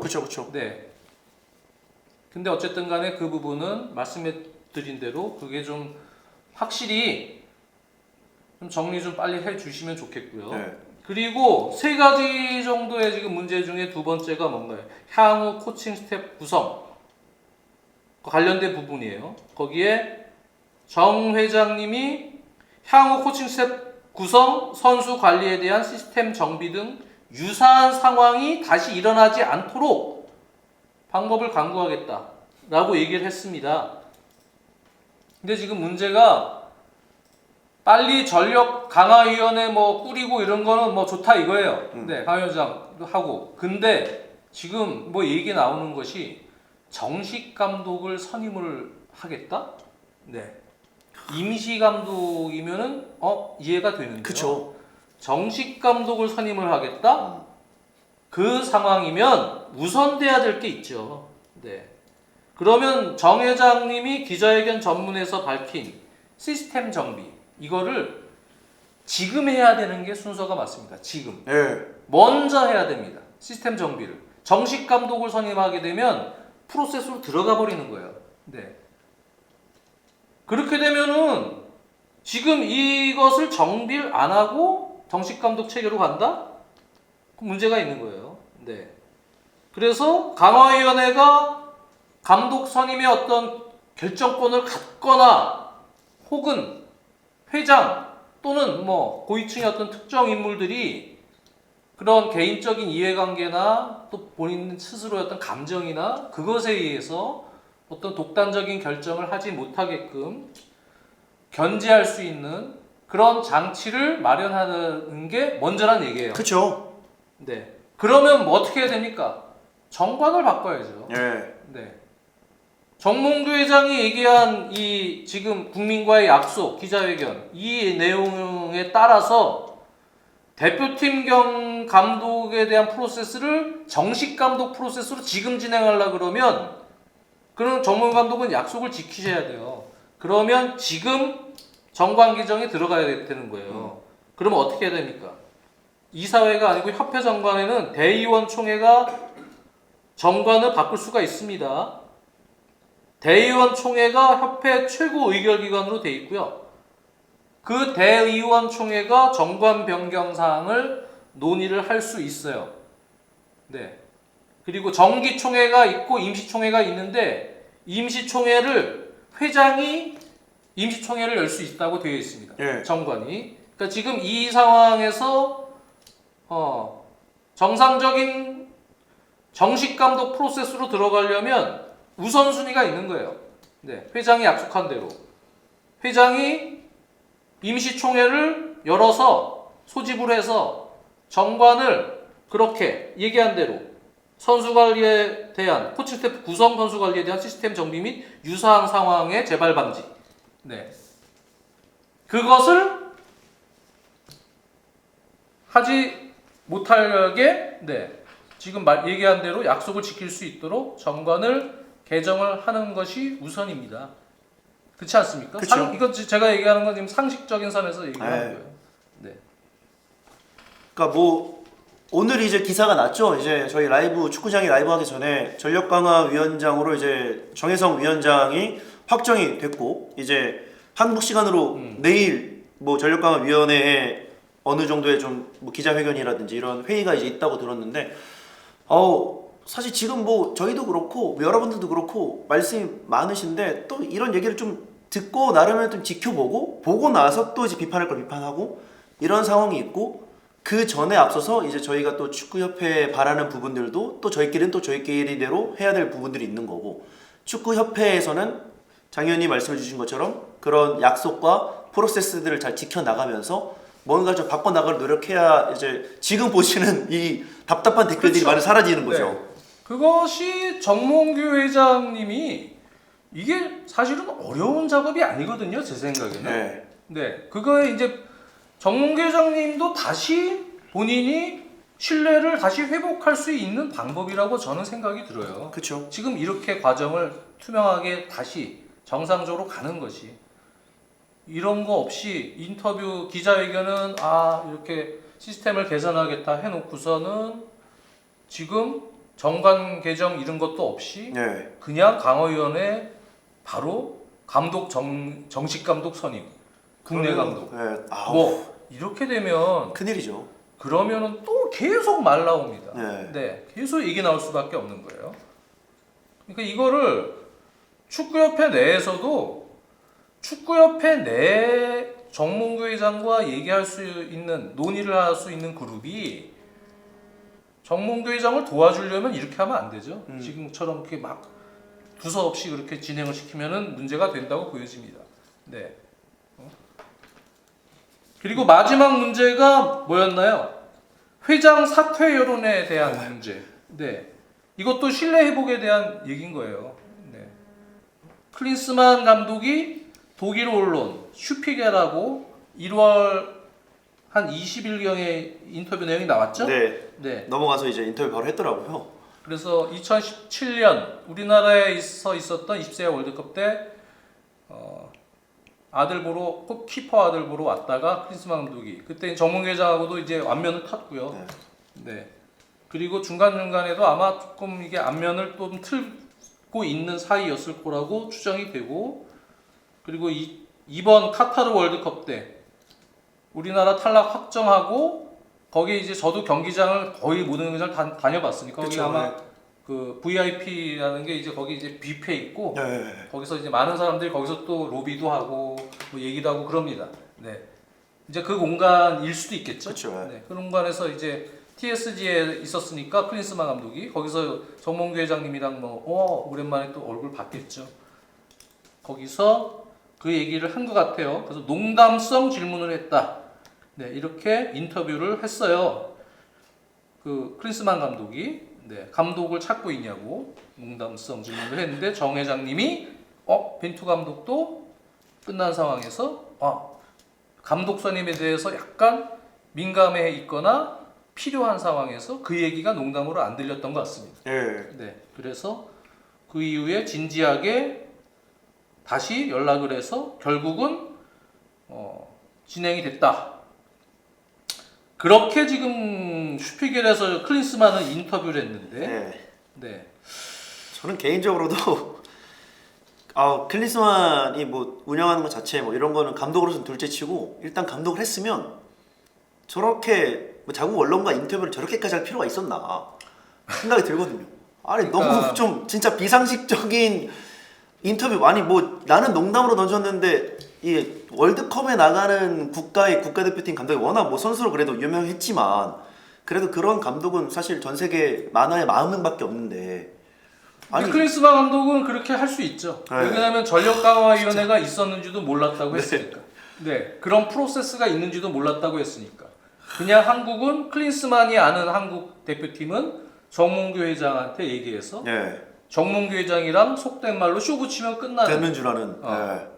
그렇죠. 네. 근데 어쨌든 간에 그 부분은 말씀해 드린 대로 그게 좀 확실히 좀 정리 좀 빨리 해 주시면 좋겠고요. 그리고 세 가지 정도의 지금 문제 중에 두 번째가 뭔가요? 향후 코칭 스텝 구성 관련된 부분이에요. 거기에 정 회장님이 향후 코칭 스텝 구성, 선수 관리에 대한 시스템 정비 등 유사한 상황이 다시 일어나지 않도록 방법을 강구하겠다라고 얘기를 했습니다. 근데 지금 문제가 빨리 전력 강화위원회 뭐 꾸리고 이런 거는 뭐 좋다 이거예요. 네, 강위원장도 하고. 근데 지금 뭐 얘기 나오는 것이 정식 감독을 선임을 하겠다? 네. 임시 감독이면은 이해가 되는데요. 그쵸. 정식 감독을 선임을 하겠다? 그 상황이면 우선돼야 될 게 있죠. 네. 그러면 정 회장님이 기자회견 전문에서 밝힌 시스템 정비 이거를 지금 해야 되는 게 순서가 맞습니다. 지금. 먼저 해야 됩니다. 시스템 정비를. 정식 감독을 선임하게 되면 프로세스로 들어가 버리는 거예요. 네. 그렇게 되면은 지금 이것을 정비를 안 하고 정식 감독 체계로 간다? 그럼 문제가 있는 거예요. 네. 그래서 강화위원회가 감독 선임의 어떤 결정권을 갖거나 혹은 회장 또는 뭐 고위층의 어떤 특정 인물들이 그런 개인적인 이해관계나 또 본인 스스로의 어떤 감정이나 그것에 의해서 어떤 독단적인 결정을 하지 못하게끔 견제할 수 있는 그런 장치를 마련하는 게 먼저란 얘기예요. 그렇죠. 네. 그러면 뭐 어떻게 해야 됩니까? 정관을 바꿔야죠. 네. 정몽규 회장이 얘기한 이 지금 국민과의 약속, 기자회견 이 내용에 따라서 대표팀 감독에 대한 프로세스를 정식 감독 프로세스로 지금 진행하려 그러면 그런 전문 감독은 약속을 지키셔야 돼요. 그러면 지금 정관 규정에 들어가야 되는 거예요. 그러면 어떻게 해야 됩니까? 이사회가 아니고 협회 정관에는 대의원 총회가 정관을 바꿀 수가 있습니다. 대의원 총회가 협회 최고 의결기관으로 돼 있고요. 그 대의원 총회가 정관 변경 사항을 논의를 할 수 있어요. 네. 그리고 정기총회가 있고 임시총회가 있는데 임시총회를 회장이 임시총회를 열 수 있다고 되어 있습니다. 예. 정관이. 그러니까 지금 이 상황에서 정상적인 정식 감독 프로세스로 들어가려면 우선순위가 있는 거예요. 네, 회장이 약속한 대로 회장이 임시총회를 열어서 소집을 해서 정관을 그렇게 얘기한 대로 선수 관리에 대한 코칭 스태프 구성 선수 관리에 대한 시스템 정비 및 유사한 상황의 재발 방지. 네. 그것을 하지 못하게 지금 얘기한 대로 약속을 지킬 수 있도록 정관을 개정을 하는 것이 우선입니다. 그렇지 않습니까? 그쵸. 이거 제가 얘기하는 건 지금 상식적인 선에서 얘기하는 거예요. 네. 그러니까 뭐 오늘 이제 기사가 났죠. 이제 저희 라이브 축구장이 라이브 하기 전에 전력 강화 위원장으로 이제 정혜성 위원장이 확정이 됐고 이제 한국 시간으로 내일 뭐 전력 강화 위원회에 어느 정도의 좀뭐 기자회견이라든지 이런 회의가 이제 있다고 들었는데 사실 지금 뭐 저희도 그렇고 여러분들도 그렇고 말씀이 많으신데 또 이런 얘기를 좀 듣고 나름의 좀 지켜보고 보고 나서 또 이제 비판할 걸 비판하고 이런 상황이 있고 그 전에 앞서서 이제 저희가 또 축구협회에 바라는 부분들도 또 저희끼리는 또 저희끼리대로 해야 될 부분들이 있는 거고 축구협회에서는 장 의원님 말씀해 주신 것처럼 그런 약속과 프로세스들을 잘 지켜나가면서 뭔가 좀 바꿔나갈 노력해야 이제 지금 보시는 이 답답한 댓글들이 그렇죠. 많이 사라지는 거죠. 네. 그것이 정몽규 회장님이 이게 사실은 어려운 작업이 아니거든요, 제 생각에는. 네. 네, 그거에 이제 정몽규 회장님도 다시 본인이 신뢰를 다시 회복할 수 있는 방법이라고 저는 생각이 들어요. 그렇죠. 지금 이렇게 과정을 투명하게 다시 정상적으로 가는 것이 이런 거 없이 인터뷰 기자회견은 이렇게 시스템을 개선하겠다 해놓고서는 지금 정관 개정 이런 것도 없이 네. 그냥 강화위원회 바로 감독 정식 감독 선임 국내 감독 네. 뭐 이렇게 되면 큰일이죠. 그러면은 또 계속 말 나옵니다. 네. 네, 계속 얘기 나올 수밖에 없는 거예요. 그러니까 이거를 축구협회 내에서도 축구협회 내 정몽규 회장과 얘기할 수 있는 논의를 할 수 있는 그룹이 정몽규 회장을 도와주려면 이렇게 하면 안 되죠. 지금처럼 이렇게 막 두서없이 그렇게 진행을 시키면은 문제가 된다고 보여집니다. 네. 그리고 마지막 문제가 뭐였나요? 회장 사퇴 여론에 대한 문제. 네. 이것도 신뢰 회복에 대한 얘기인 거예요. 네. 클린스만 감독이 독일 언론 슈피겔하고 1월 한 20일경에 인터뷰 내용이 나왔죠? 네. 네. 넘어가서 이제 인터뷰 바로 했더라고요. 그래서 2017년 우리나라에서 있었던 20세 월드컵 때 아들 보러 키퍼 아들 보러 왔다가 클린스만 감독이 그때 정몽규 회장하고도 이제 안면을 탔고요. 네. 그리고 중간중간에도 아마 조금 이게 안면을 좀 틀고 있는 사이였을 거라고 추정이 되고 그리고 이번 카타르 월드컵 때 우리나라 탈락 확정하고 거기 이제 저도 경기장을 거의 모든 경기장을 다녀봤으니까 거기 그쵸, 아마 네. 그 VIP라는 게 이제 거기 이제 뷔페 있고 네. 거기서 이제 많은 사람들이 거기서 또 로비도 하고 뭐 얘기도 하고 그럽니다. 네. 이제 그 공간일 수도 있겠죠. 그쵸. 네. 그 공간에서 이제 TSG에 있었으니까 클린스만 감독이 거기서 정몽규 회장님이랑 뭐 오랜만에 또 얼굴 봤겠죠. 거기서 그 얘기를 한 것 같아요. 그래서 농담성 질문을 했다. 네, 이렇게 인터뷰를 했어요. 그 클린스만 감독이 감독을 찾고 있냐고 농담성 질문을 했는데 정 회장님이 벤투 감독도 끝난 상황에서 감독 선임에 대해서 약간 민감해 있거나 필요한 상황에서 그 얘기가 농담으로 안 들렸던 것 같습니다. 예. 네, 그래서 그 이후에 진지하게 다시 연락을 해서 결국은 진행이 됐다. 그렇게 지금 슈피겔에서 클린스만은 인터뷰를 했는데, 예. 네, 저는 개인적으로도 클린스만이 뭐 운영하는 것 자체 뭐 이런 거는 감독으로서는 둘째치고 일단 감독을 했으면 저렇게 뭐 자국 언론과 인터뷰를 저렇게까지 할 필요가 있었나 생각이 들거든요. 아니 그러니까- 너무 좀 진짜 비상식적인 인터뷰. 아니 뭐 나는 농담으로 던졌는데 이 월드컵에 나가는 국가대표팀 감독이 워낙 뭐 선수로 그래도 유명했지만 그래도 그런 감독은 사실 전 세계 만화에 40명밖에 없는데 아니 클린스만 감독은 그렇게 할 수 있죠. 네. 왜냐하면 전력강화위원회가 있었는지도 몰랐다고 했으니까. 네, 그런 프로세스가 있는지도 몰랐다고 했으니까. 그냥 한국은 클린스만이 아는 한국 대표팀은 정몽규 회장한테 얘기해서 예 정몽규 회장이랑 속된 말로 쇼 붙이면 끝나는 되는 줄 아는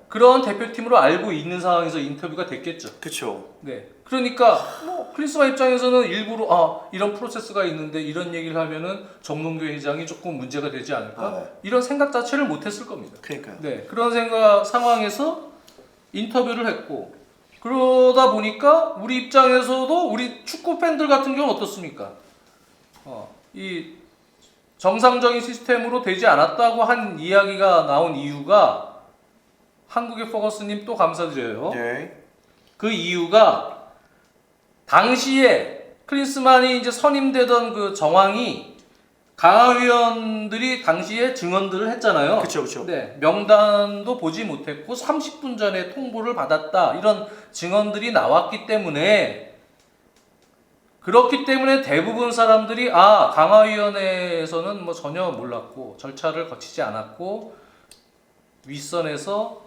그런 대표팀으로 알고 있는 상황에서 인터뷰가 됐겠죠. 그쵸. 네. 그러니까 뭐 클린스만 입장에서는 일부러 이런 프로세스가 있는데 이런 얘기를 하면은 정몽규 회장이 조금 문제가 되지 않을까? 이런 생각 자체를 못 했을 겁니다. 그러니까요. 네. 그런 상황에서 인터뷰를 했고 그러다 보니까 우리 입장에서도 우리 축구 팬들 같은 경우는 어떻습니까? 이 정상적인 시스템으로 되지 않았다고 한 이야기가 나온 이유가 한국의 퍼거스님 또 감사드려요. 예. 그 이유가 당시에 클린스만이 이제 선임되던 그 정황이 강화위원들이 당시에 증언들을 했잖아요. 그쵸. 네, 명단도 보지 못했고 30분 전에 통보를 받았다 이런 증언들이 나왔기 때문에 그렇기 때문에 대부분 사람들이 강화위원회에서는 뭐 전혀 몰랐고 절차를 거치지 않았고 윗선에서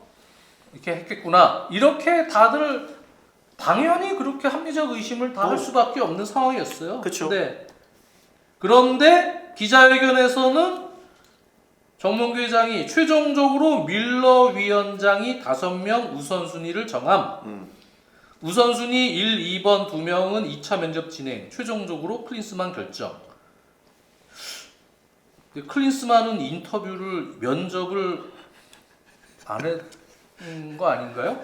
이렇게 했겠구나 이렇게 다들 당연히 그렇게 합리적 의심을 다 할 수밖에 없는 상황이었어요. 그쵸. 네. 그런데 기자회견에서는 정몽규 회장이 최종적으로 뮬러 위원장이 5명 우선순위를 정함. 우선순위 1, 2번 2명은 2차 면접 진행. 최종적으로 클린스만 결정. 근데 클린스만은 면접을 안 했던 거 아닌가요?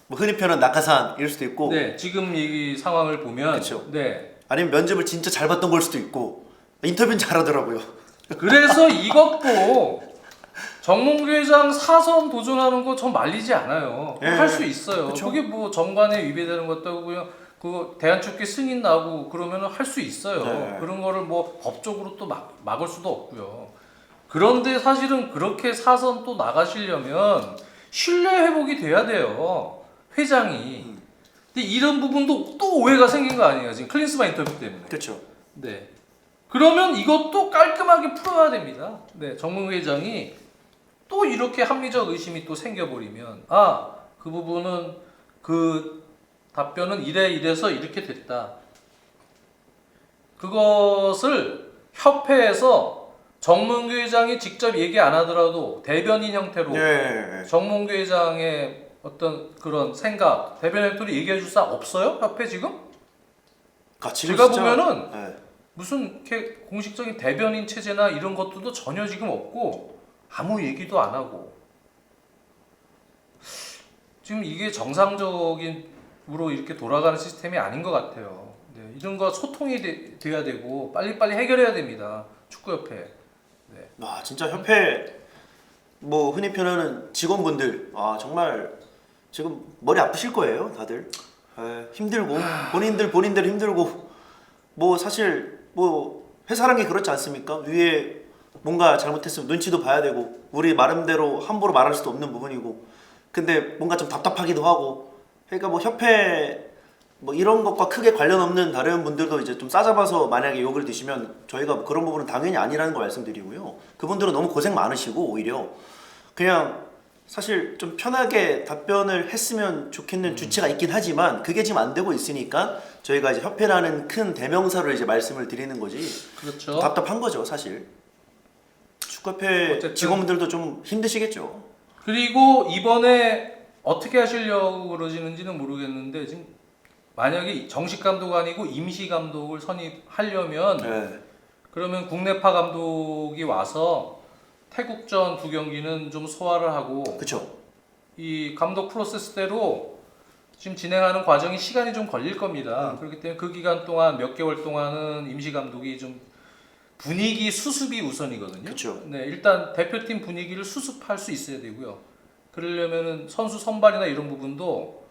뭐 흔히 표현한 낙하산일 수도 있고 네, 지금 이 상황을 보면 그쵸. 네. 아니면 면접을 진짜 잘 봤던 걸 수도 있고 인터뷰는 잘하더라고요. 그래서 이것도 정몽규 회장 사선 도전하는 거 전 말리지 않아요. 예, 할 수 있어요. 그쵸. 그게 뭐 정관에 위배되는 것도 아니고 그냥 그 대한축구 승인 나고 그러면 할 수 있어요. 네. 그런 거를 뭐 법적으로 또 막을 수도 없고요. 그런데 사실은 그렇게 사선 또 나가시려면 신뢰 회복이 돼야 돼요. 회장이. 근데 이런 부분도 또 오해가 생긴 거 아니에요. 지금 클린스만 인터뷰 때문에. 그렇죠. 네. 그러면 이것도 깔끔하게 풀어야 됩니다. 네, 정몽 회장이 또 이렇게 합리적 의심이 또 생겨버리면 그 부분은 그 답변은 이래서 이렇게 됐다. 그것을 협회에서 정몽규 회장이 직접 얘기 안 하더라도 대변인 형태로 예. 정몽규 회장의 어떤 그런 생각, 대변인 형태로 얘기해 줄 사람 없어요? 협회 지금? 지금 제가 진짜, 보면은 예. 무슨 이렇게 공식적인 대변인 체제나 이런 것들도 전혀 지금 없고 아무 얘기도 안 하고 지금 이게 정상적인으로 이렇게 돌아가는 시스템이 아닌 것 같아요. 네, 이런 거 소통이 돼야 되고 빨리빨리 해결해야 됩니다. 축구협회. 네. 진짜 협회 뭐 흔히 표현하는 직원분들 정말 지금 머리 아프실 거예요, 다들. 힘들고 본인들 힘들고 뭐 사실 뭐 회사란 게 그렇지 않습니까? 위에 뭔가 잘못했으면 눈치도 봐야 되고 우리 마음대로 함부로 말할 수도 없는 부분이고 근데 뭔가 좀 답답하기도 하고 그러니까 뭐 협회 뭐 이런 것과 크게 관련 없는 다른 분들도 이제 좀 싸잡아서 만약에 욕을 드시면 저희가 그런 부분은 당연히 아니라는 거 말씀드리고요. 그분들은 너무 고생 많으시고 오히려 그냥 사실 좀 편하게 답변을 했으면 좋겠는 주체가 있긴 하지만 그게 지금 안 되고 있으니까 저희가 이제 협회라는 큰 대명사로 이제 말씀을 드리는 거지. 그렇죠. 답답한 거죠, 사실. 축구협회 어쨌든 직원분들도 좀 힘드시겠죠. 그리고 이번에 어떻게 하시려고 그러시는지는 모르겠는데 지금 만약에 정식 감독 아니고 임시 감독을 선임하려면 네. 그러면 국내파 감독이 와서 태국전 두 경기는 좀 소화를 하고 그쵸. 이 감독 프로세스대로 지금 진행하는 과정이 시간이 좀 걸릴 겁니다. 그렇기 때문에 그 기간 동안 몇 개월 동안은 임시 감독이 좀 분위기 수습이 우선이거든요. 그쵸. 네, 일단 대표팀 분위기를 수습할 수 있어야 되고요. 그러려면은 선수 선발이나 이런 부분도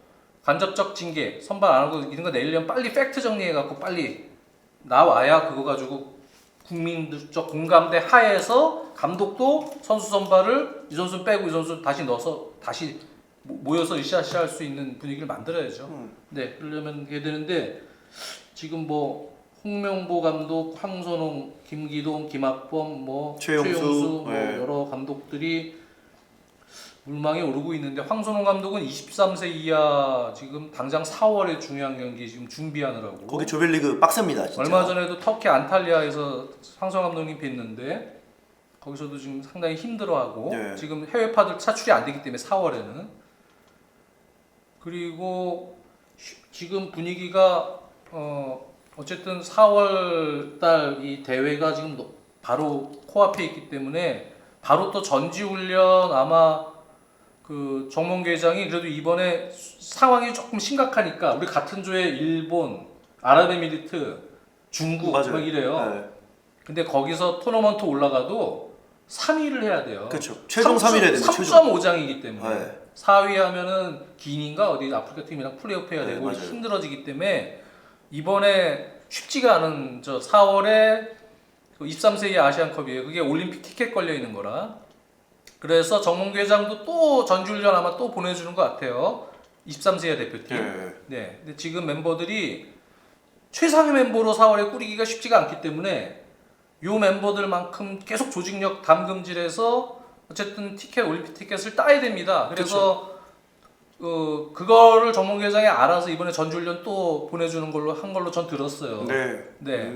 간접적 징계, 선발 안 하고 이런 거 내려면 빨리 팩트 정리해 갖고 빨리 나와야 그거 가지고 국민적 공감대 하에서 감독도 선수 선발을 이 선수 빼고 이 선수 다시 넣어서 다시 모여서 으쌰으쌰 할 수 있는 분위기를 만들어야죠. 네, 그러려면 해야 되는데 지금 뭐 홍명보 감독, 황선홍, 김기동, 김학범, 뭐 최용수, 뭐 네. 여러 감독들이 물망에 오르고 있는데 황선홍 감독은 23세 이하 지금 당장 4월에 중요한 경기 지금 준비하느라고 거기 조별리그 빡셉니다. 진짜. 얼마 전에도 터키 안탈리아에서 황선홍 감독님 뵀는데 거기서도 지금 상당히 힘들어하고 네. 지금 해외파들 차출이 안 되기 때문에 4월에는 그리고 지금 분위기가 어쨌든 4월 달 이 대회가 지금 바로 코앞에 있기 때문에 바로 또 전지훈련 아마 그 정몽규 회장이 그래도 이번에 상황이 조금 심각하니까 우리 같은 조에 일본, 아랍에미리트, 중국 맞아요. 막 이래요. 네. 근데 거기서 토너먼트 올라가도 3위를 해야 돼요. 그렇죠. 최종 3위 해야 됩니다. 3.5장이기 때문에 네. 4위 하면은 기닌가 어디 아프리카 팀이랑 플레이오프 해야 네, 되고 맞아요. 힘들어지기 때문에 이번에 쉽지가 않은 저 4월에 23세 이하 아시안컵이에요. 그게 올림픽 티켓 걸려 있는 거라. 그래서 정몽규 회장도 또 전주훈련 아마 또 보내주는 것 같아요. 23세 이하 대표팀. 네. 네. 근데 지금 멤버들이 최상위 멤버로 4월에 꾸리기가 쉽지가 않기 때문에 요 멤버들만큼 계속 조직력 담금질해서 어쨌든 올림픽 티켓을 따야 됩니다. 그래서 그거를 정몽규 회장이 알아서 이번에 전주훈련 또 보내주는 걸로 한 걸로 전 들었어요. 네. 네.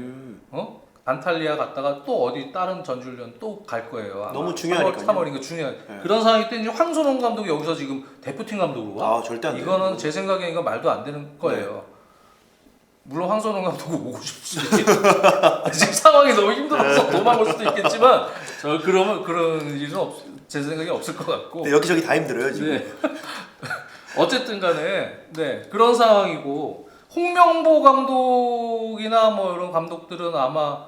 안탈리아 갔다가 또 어디 다른 전주훈련 또 갈 거예요. 아마 너무 중요하니까요. 3월인가 중요한. 네. 그런 상황이 때 이제 황선홍 감독이 여기서 지금 대표팀 감독으로 와. 아, 절대 안 돼요. 이거는 제 생각에 이거 말도 안 되는 거예요. 물론 황선홍 감독은 오고 싶을 수도 있겠죠. 지금 상황이 너무 힘들어서 도망올 수도 있겠지만 그러면 그런 일은 제 생각에 없을 것 같고. 네, 여기저기 다 힘들어요 지금. 네. 어쨌든 간에 네 그런 상황이고 홍명보 감독이나 뭐 이런 감독들은 아마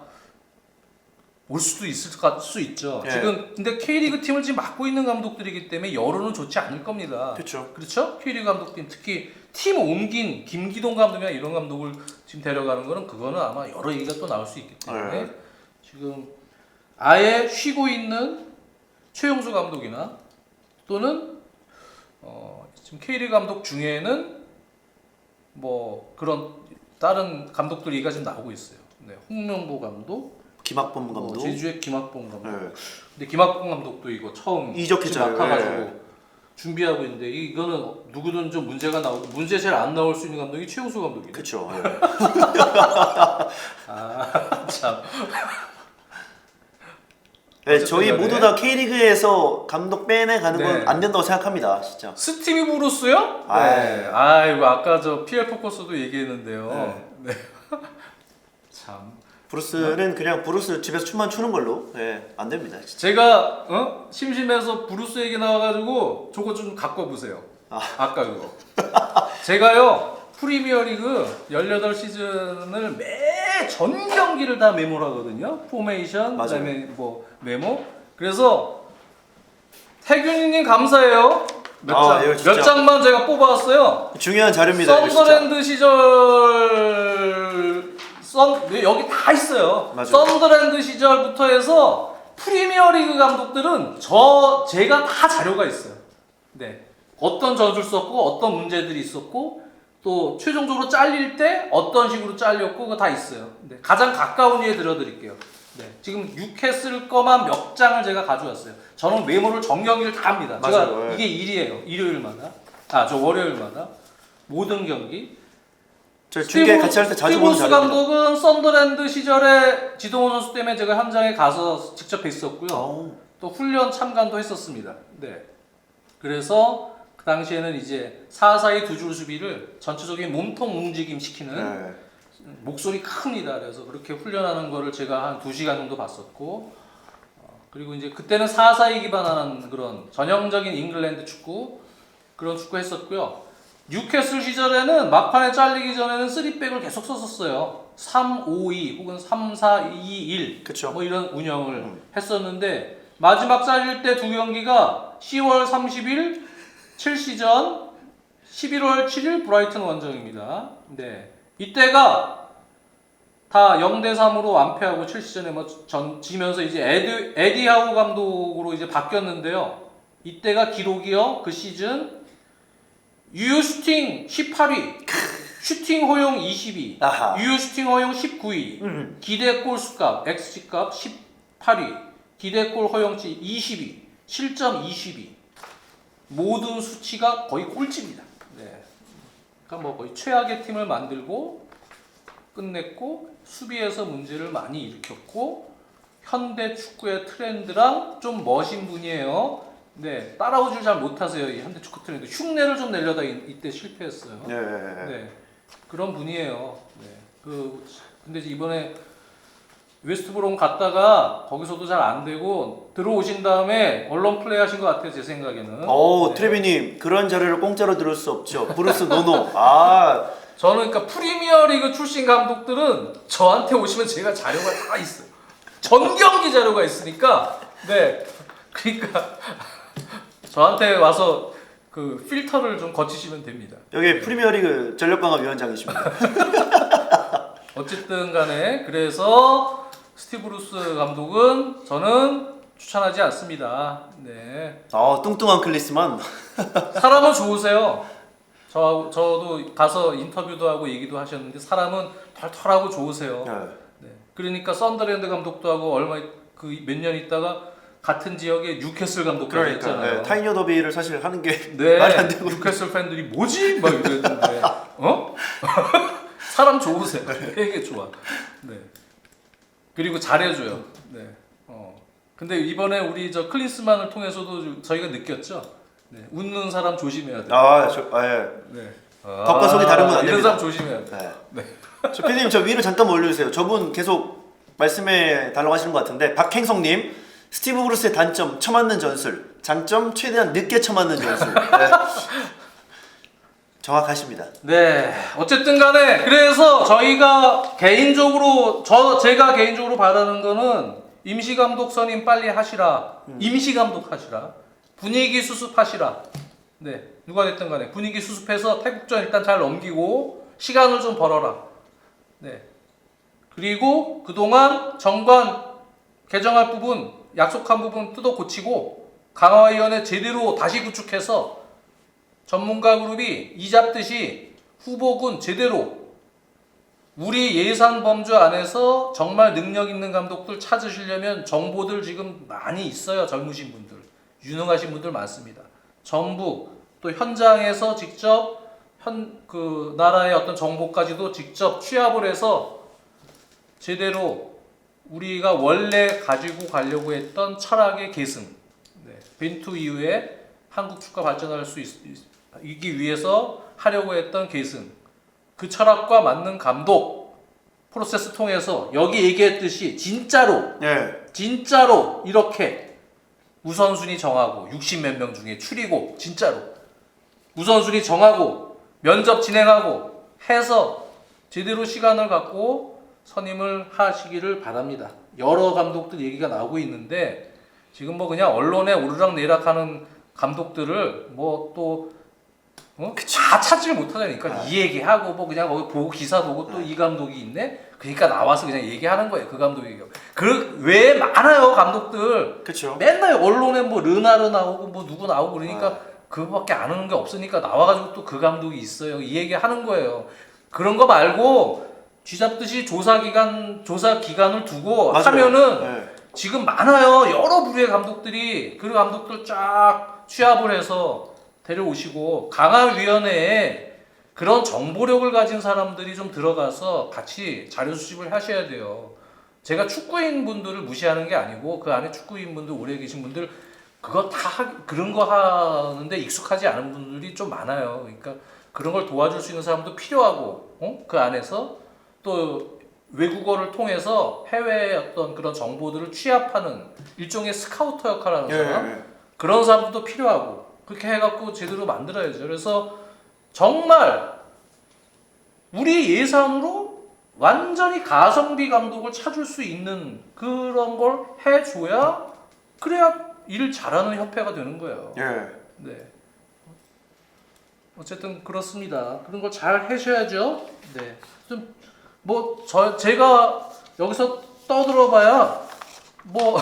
올 수도 있을 수 있죠. 네. 지금 근데 K리그 팀을 지금 맡고 있는 감독들이기 때문에 여론은 좋지 않을 겁니다. 그렇죠. 그렇죠? K리그 감독팀 특히 팀 옮긴 김기동 감독이나 이런 감독을 지금 데려가는 거는 그거는 아마 여러 얘기가 또 나올 수 있기 때문에 네. 지금 아예 쉬고 있는 최용수 감독이나 또는 지금 K리그 감독 중에는 뭐 그런 다른 감독들 얘기가 지금 나오고 있어요. 네, 홍명보 감독, 김학범 감독. 제주의 김학봉 감독. 네. 근데 김학봉 감독도 이거 처음 이적했잖아요. 맡아가지고 네. 준비하고 있는데 이거는 누구든 좀 문제가 나오고 문제 제일 안 나올 수 있는 감독이 최용수 감독이네. 그렇죠. 아 참. 네, 저희 어쨌든 모두 간에. 다 K리그에서 감독 빼내가는 건 네. 안 된다고 생각합니다, 진짜. 스티비 브루스요? 네. 아이고 아까 저 PL 포커스도 얘기했는데요. 네. 참. 브루스는 그냥 브루스 집에서 춤만 추는 걸로. 네, 안 됩니다, 진짜. 제가 심심해서 브루스 얘기 나와가지고 저거 좀 갖고 보세요. 아까 그거. 제가요 프리미어리그 18시즌을 매 전 경기를 다 메모를 하거든요. 포메이션, 맞아요. 그다음에 뭐 메모. 그래서 태균이님 감사해요. 이거 몇 진짜 장만 제가 뽑아왔어요. 중요한 자료입니다, 이거 진짜. 썬더랜드 시절 여기 다 있어요. 맞아요. 썬더랜드 시절부터 해서 프리미어리그 감독들은 제가 다 자료가 있어요. 네. 어떤 전술 썼고 어떤 문제들이 있었고 또 최종적으로 잘릴 때 어떤 식으로 잘렸고 그거 다 있어요. 네. 가장 가까운 이에 들어드릴게요. 네. 지금 뉴캐슬 거만 몇 장을 제가 가져왔어요. 저는 메모를 정경기를 다 합니다. 맞아요. 제가 네. 이게 일이에요. 일요일마다. 저 월요일마다 모든 경기. 저 중계 같이 할 때 자주 보는 스티브스 자료입니다. 감독은 썬더랜드 시절에 지동원 선수 때문에 제가 현장에 가서 직접 뵀었고요. 오. 또 훈련 참관도 했었습니다. 네. 그래서 그 당시에는 이제 4-4-2 두 줄 수비를 전체적인 몸통 움직임 시키는 네. 목소리 큽니다. 그래서 그렇게 훈련하는 거를 제가 한 2시간 정도 봤었고, 그리고 이제 그때는 4-4-2 기반하는 그런 전형적인 잉글랜드 축구, 그런 축구 했었고요. 뉴캐슬 시절에는 막판에 잘리기 전에는 3백을 계속 썼었어요. 3-5-2 혹은 3-4-2-1 그쵸. 뭐 이런 운영을 했었는데, 마지막 잘릴 때 두 경기가 10월 30일 첼시전, 11월 7일 브라이튼 원정입니다. 네. 이때가 다 0-3으로 완패하고 첼시전에 지면서 이제 에디 하우 감독으로 이제 바뀌었는데요. 이때가 기록이요. 그 시즌 유효 슈팅 18위, 슈팅 허용 22, 아하. 유효 슈팅 허용 19위, 기대골 수값 XG값 18위, 기대골 허용치 22, 실점 22. 모든 수치가 거의 꼴찌입니다. 네. 그러니까 뭐 거의 최악의 팀을 만들고 끝냈고, 수비에서 문제를 많이 일으켰고, 현대 축구의 트렌드랑 좀 멋진 분이에요. 네, 따라오질 잘 못하세요. 이 현대 축구 트렌드 흉내를 좀 내려다 이때 실패했어요. 네. 네, 그런 분이에요. 네. 근데 이번에 웨스트브롬 갔다가 거기서도 잘 안 되고 들어오신 다음에 언론 플레이 하신 것 같아요, 제 생각에는. 네. 트레비님 그런 자료를 공짜로 들을 수 없죠. 브루스 노노. 아, 저는 그러니까 프리미어리그 출신 감독들은 저한테 오시면 제가 자료가 다 있어요. 전 경기 자료가 있으니까. 네, 그러니까 저한테 와서 그 필터를 좀 거치시면 됩니다. 여기 프리미어리그 전력강화위원장이십니다. 어쨌든 간에 그래서 스티브 브루스 감독은 저는 추천하지 않습니다. 네. 뚱뚱한 클리스만. 사람은 좋으세요. 저도 가서 인터뷰도 하고 얘기도 하셨는데 사람은 털털하고 좋으세요. 네. 그러니까 썬더랜드 감독도 하고 몇 년 있다가 같은 지역에 뉴캐슬 감독까지 했잖아요. 네, 타이녀 더비를 사실 하는 게 네, 말이 안 되고. 뉴캐슬 팬들이 뭐지? 막 이랬는데 사람 좋으세요. 되게 좋아. 네. 그리고 잘해줘요. 네. 근데 이번에 우리 저 클린스만을 통해서도 저희가 느꼈죠. 네. 웃는 사람 조심해야 돼요. 예. 네. 겉과 속이 다른 건 안 이런 됩니다. 사람 조심해야 돼. 네. 저 PD님 저 위로 잠깐만 올려주세요. 저분 계속 말씀해 달라고 하시는 것 같은데, 박행성님, 스티브 브루스의 단점 쳐맞는 전술, 장점 최대한 늦게 쳐맞는 전술. 네. 정확하십니다. 네, 어쨌든 간에 그래서 제가 개인적으로 바라는 거는 임시감독 선임 빨리 하시라. 임시감독 하시라. 분위기 수습하시라. 네, 누가 됐든 간에 분위기 수습해서 태국전 일단 잘 넘기고 시간을 좀 벌어라. 네, 그리고 그동안 정관 개정할 부분, 약속한 부분 뜯어 고치고 강화위원회 제대로 다시 구축해서 전문가 그룹이 이 잡듯이 후보군 제대로 우리 예산 범주 안에서 정말 능력 있는 감독들 찾으시려면 정보들 지금 많이 있어요. 젊으신 분들, 유능하신 분들 많습니다. 전부 또 현장에서 직접 그 나라의 어떤 정보까지도 직접 취합을 해서 제대로 우리가 원래 가지고 가려고 했던 철학의 계승, 벤투 이후에 한국 축구가 발전할 수 있기 위해서 하려고 했던 계승, 그 철학과 맞는 감독 프로세스 통해서 여기 얘기했듯이 진짜로 이렇게 우선순위 정하고 60몇 명 중에 추리고 진짜로 우선순위 정하고 면접 진행하고 해서 제대로 시간을 갖고 선임을 하시기를 바랍니다. 여러 감독들 얘기가 나오고 있는데 지금 뭐 그냥 언론에 오르락내리락하는 감독들을 다 찾지를 못하자니까 이 얘기하고 뭐 그냥 거기 보고 기사 보고 또 이 감독이 있네. 그러니까 나와서 그냥 얘기하는 거예요. 그 감독 얘기. 왜 많아요 감독들. 그렇죠. 맨날 언론에 뭐 르나르 나오고 뭐 누구 나오고 그러니까 그거밖에 아는 게 없으니까 나와가지고 또 그 감독이 있어요. 이 얘기 하는 거예요. 그런 거 말고 쥐잡듯이 조사 기간을 두고 하면은 지금 많아요. 여러 부류의 감독들이 그 감독들 쫙 취합을 해서 데려오시고 강화위원회에 그런 정보력을 가진 사람들이 좀 들어가서 같이 자료 수집을 하셔야 돼요. 제가 축구인 분들을 무시하는 게 아니고 그 안에 축구인 분들 오래 계신 분들 그거 그런 거 하는데 익숙하지 않은 분들이 좀 많아요. 그러니까 그런 걸 도와줄 수 있는 사람도 필요하고, 그 안에서 또 외국어를 통해서 해외의 어떤 그런 정보들을 취합하는 일종의 스카우터 역할을 하는 사람, 그런 사람도 필요하고, 그렇게 해갖고 제대로 만들어야죠. 그래서 정말 우리 예산으로 완전히 가성비 감독을 찾을 수 있는 그런 걸 해줘야, 그래야 일을 잘하는 협회가 되는 거예요. 네. 어쨌든 그렇습니다. 그런 걸 잘 하셔야죠. 네. 좀 뭐 제가 여기서 떠들어봐야 뭐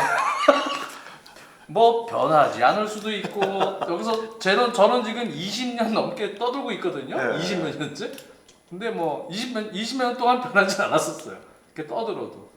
뭐 변하지 않을 수도 있고, 여기서 저는 지금 20년 넘게 떠들고 있거든요. 20몇 년째. 근데 뭐 20년 동안 변하지 않았었어요. 이렇게 떠들어도.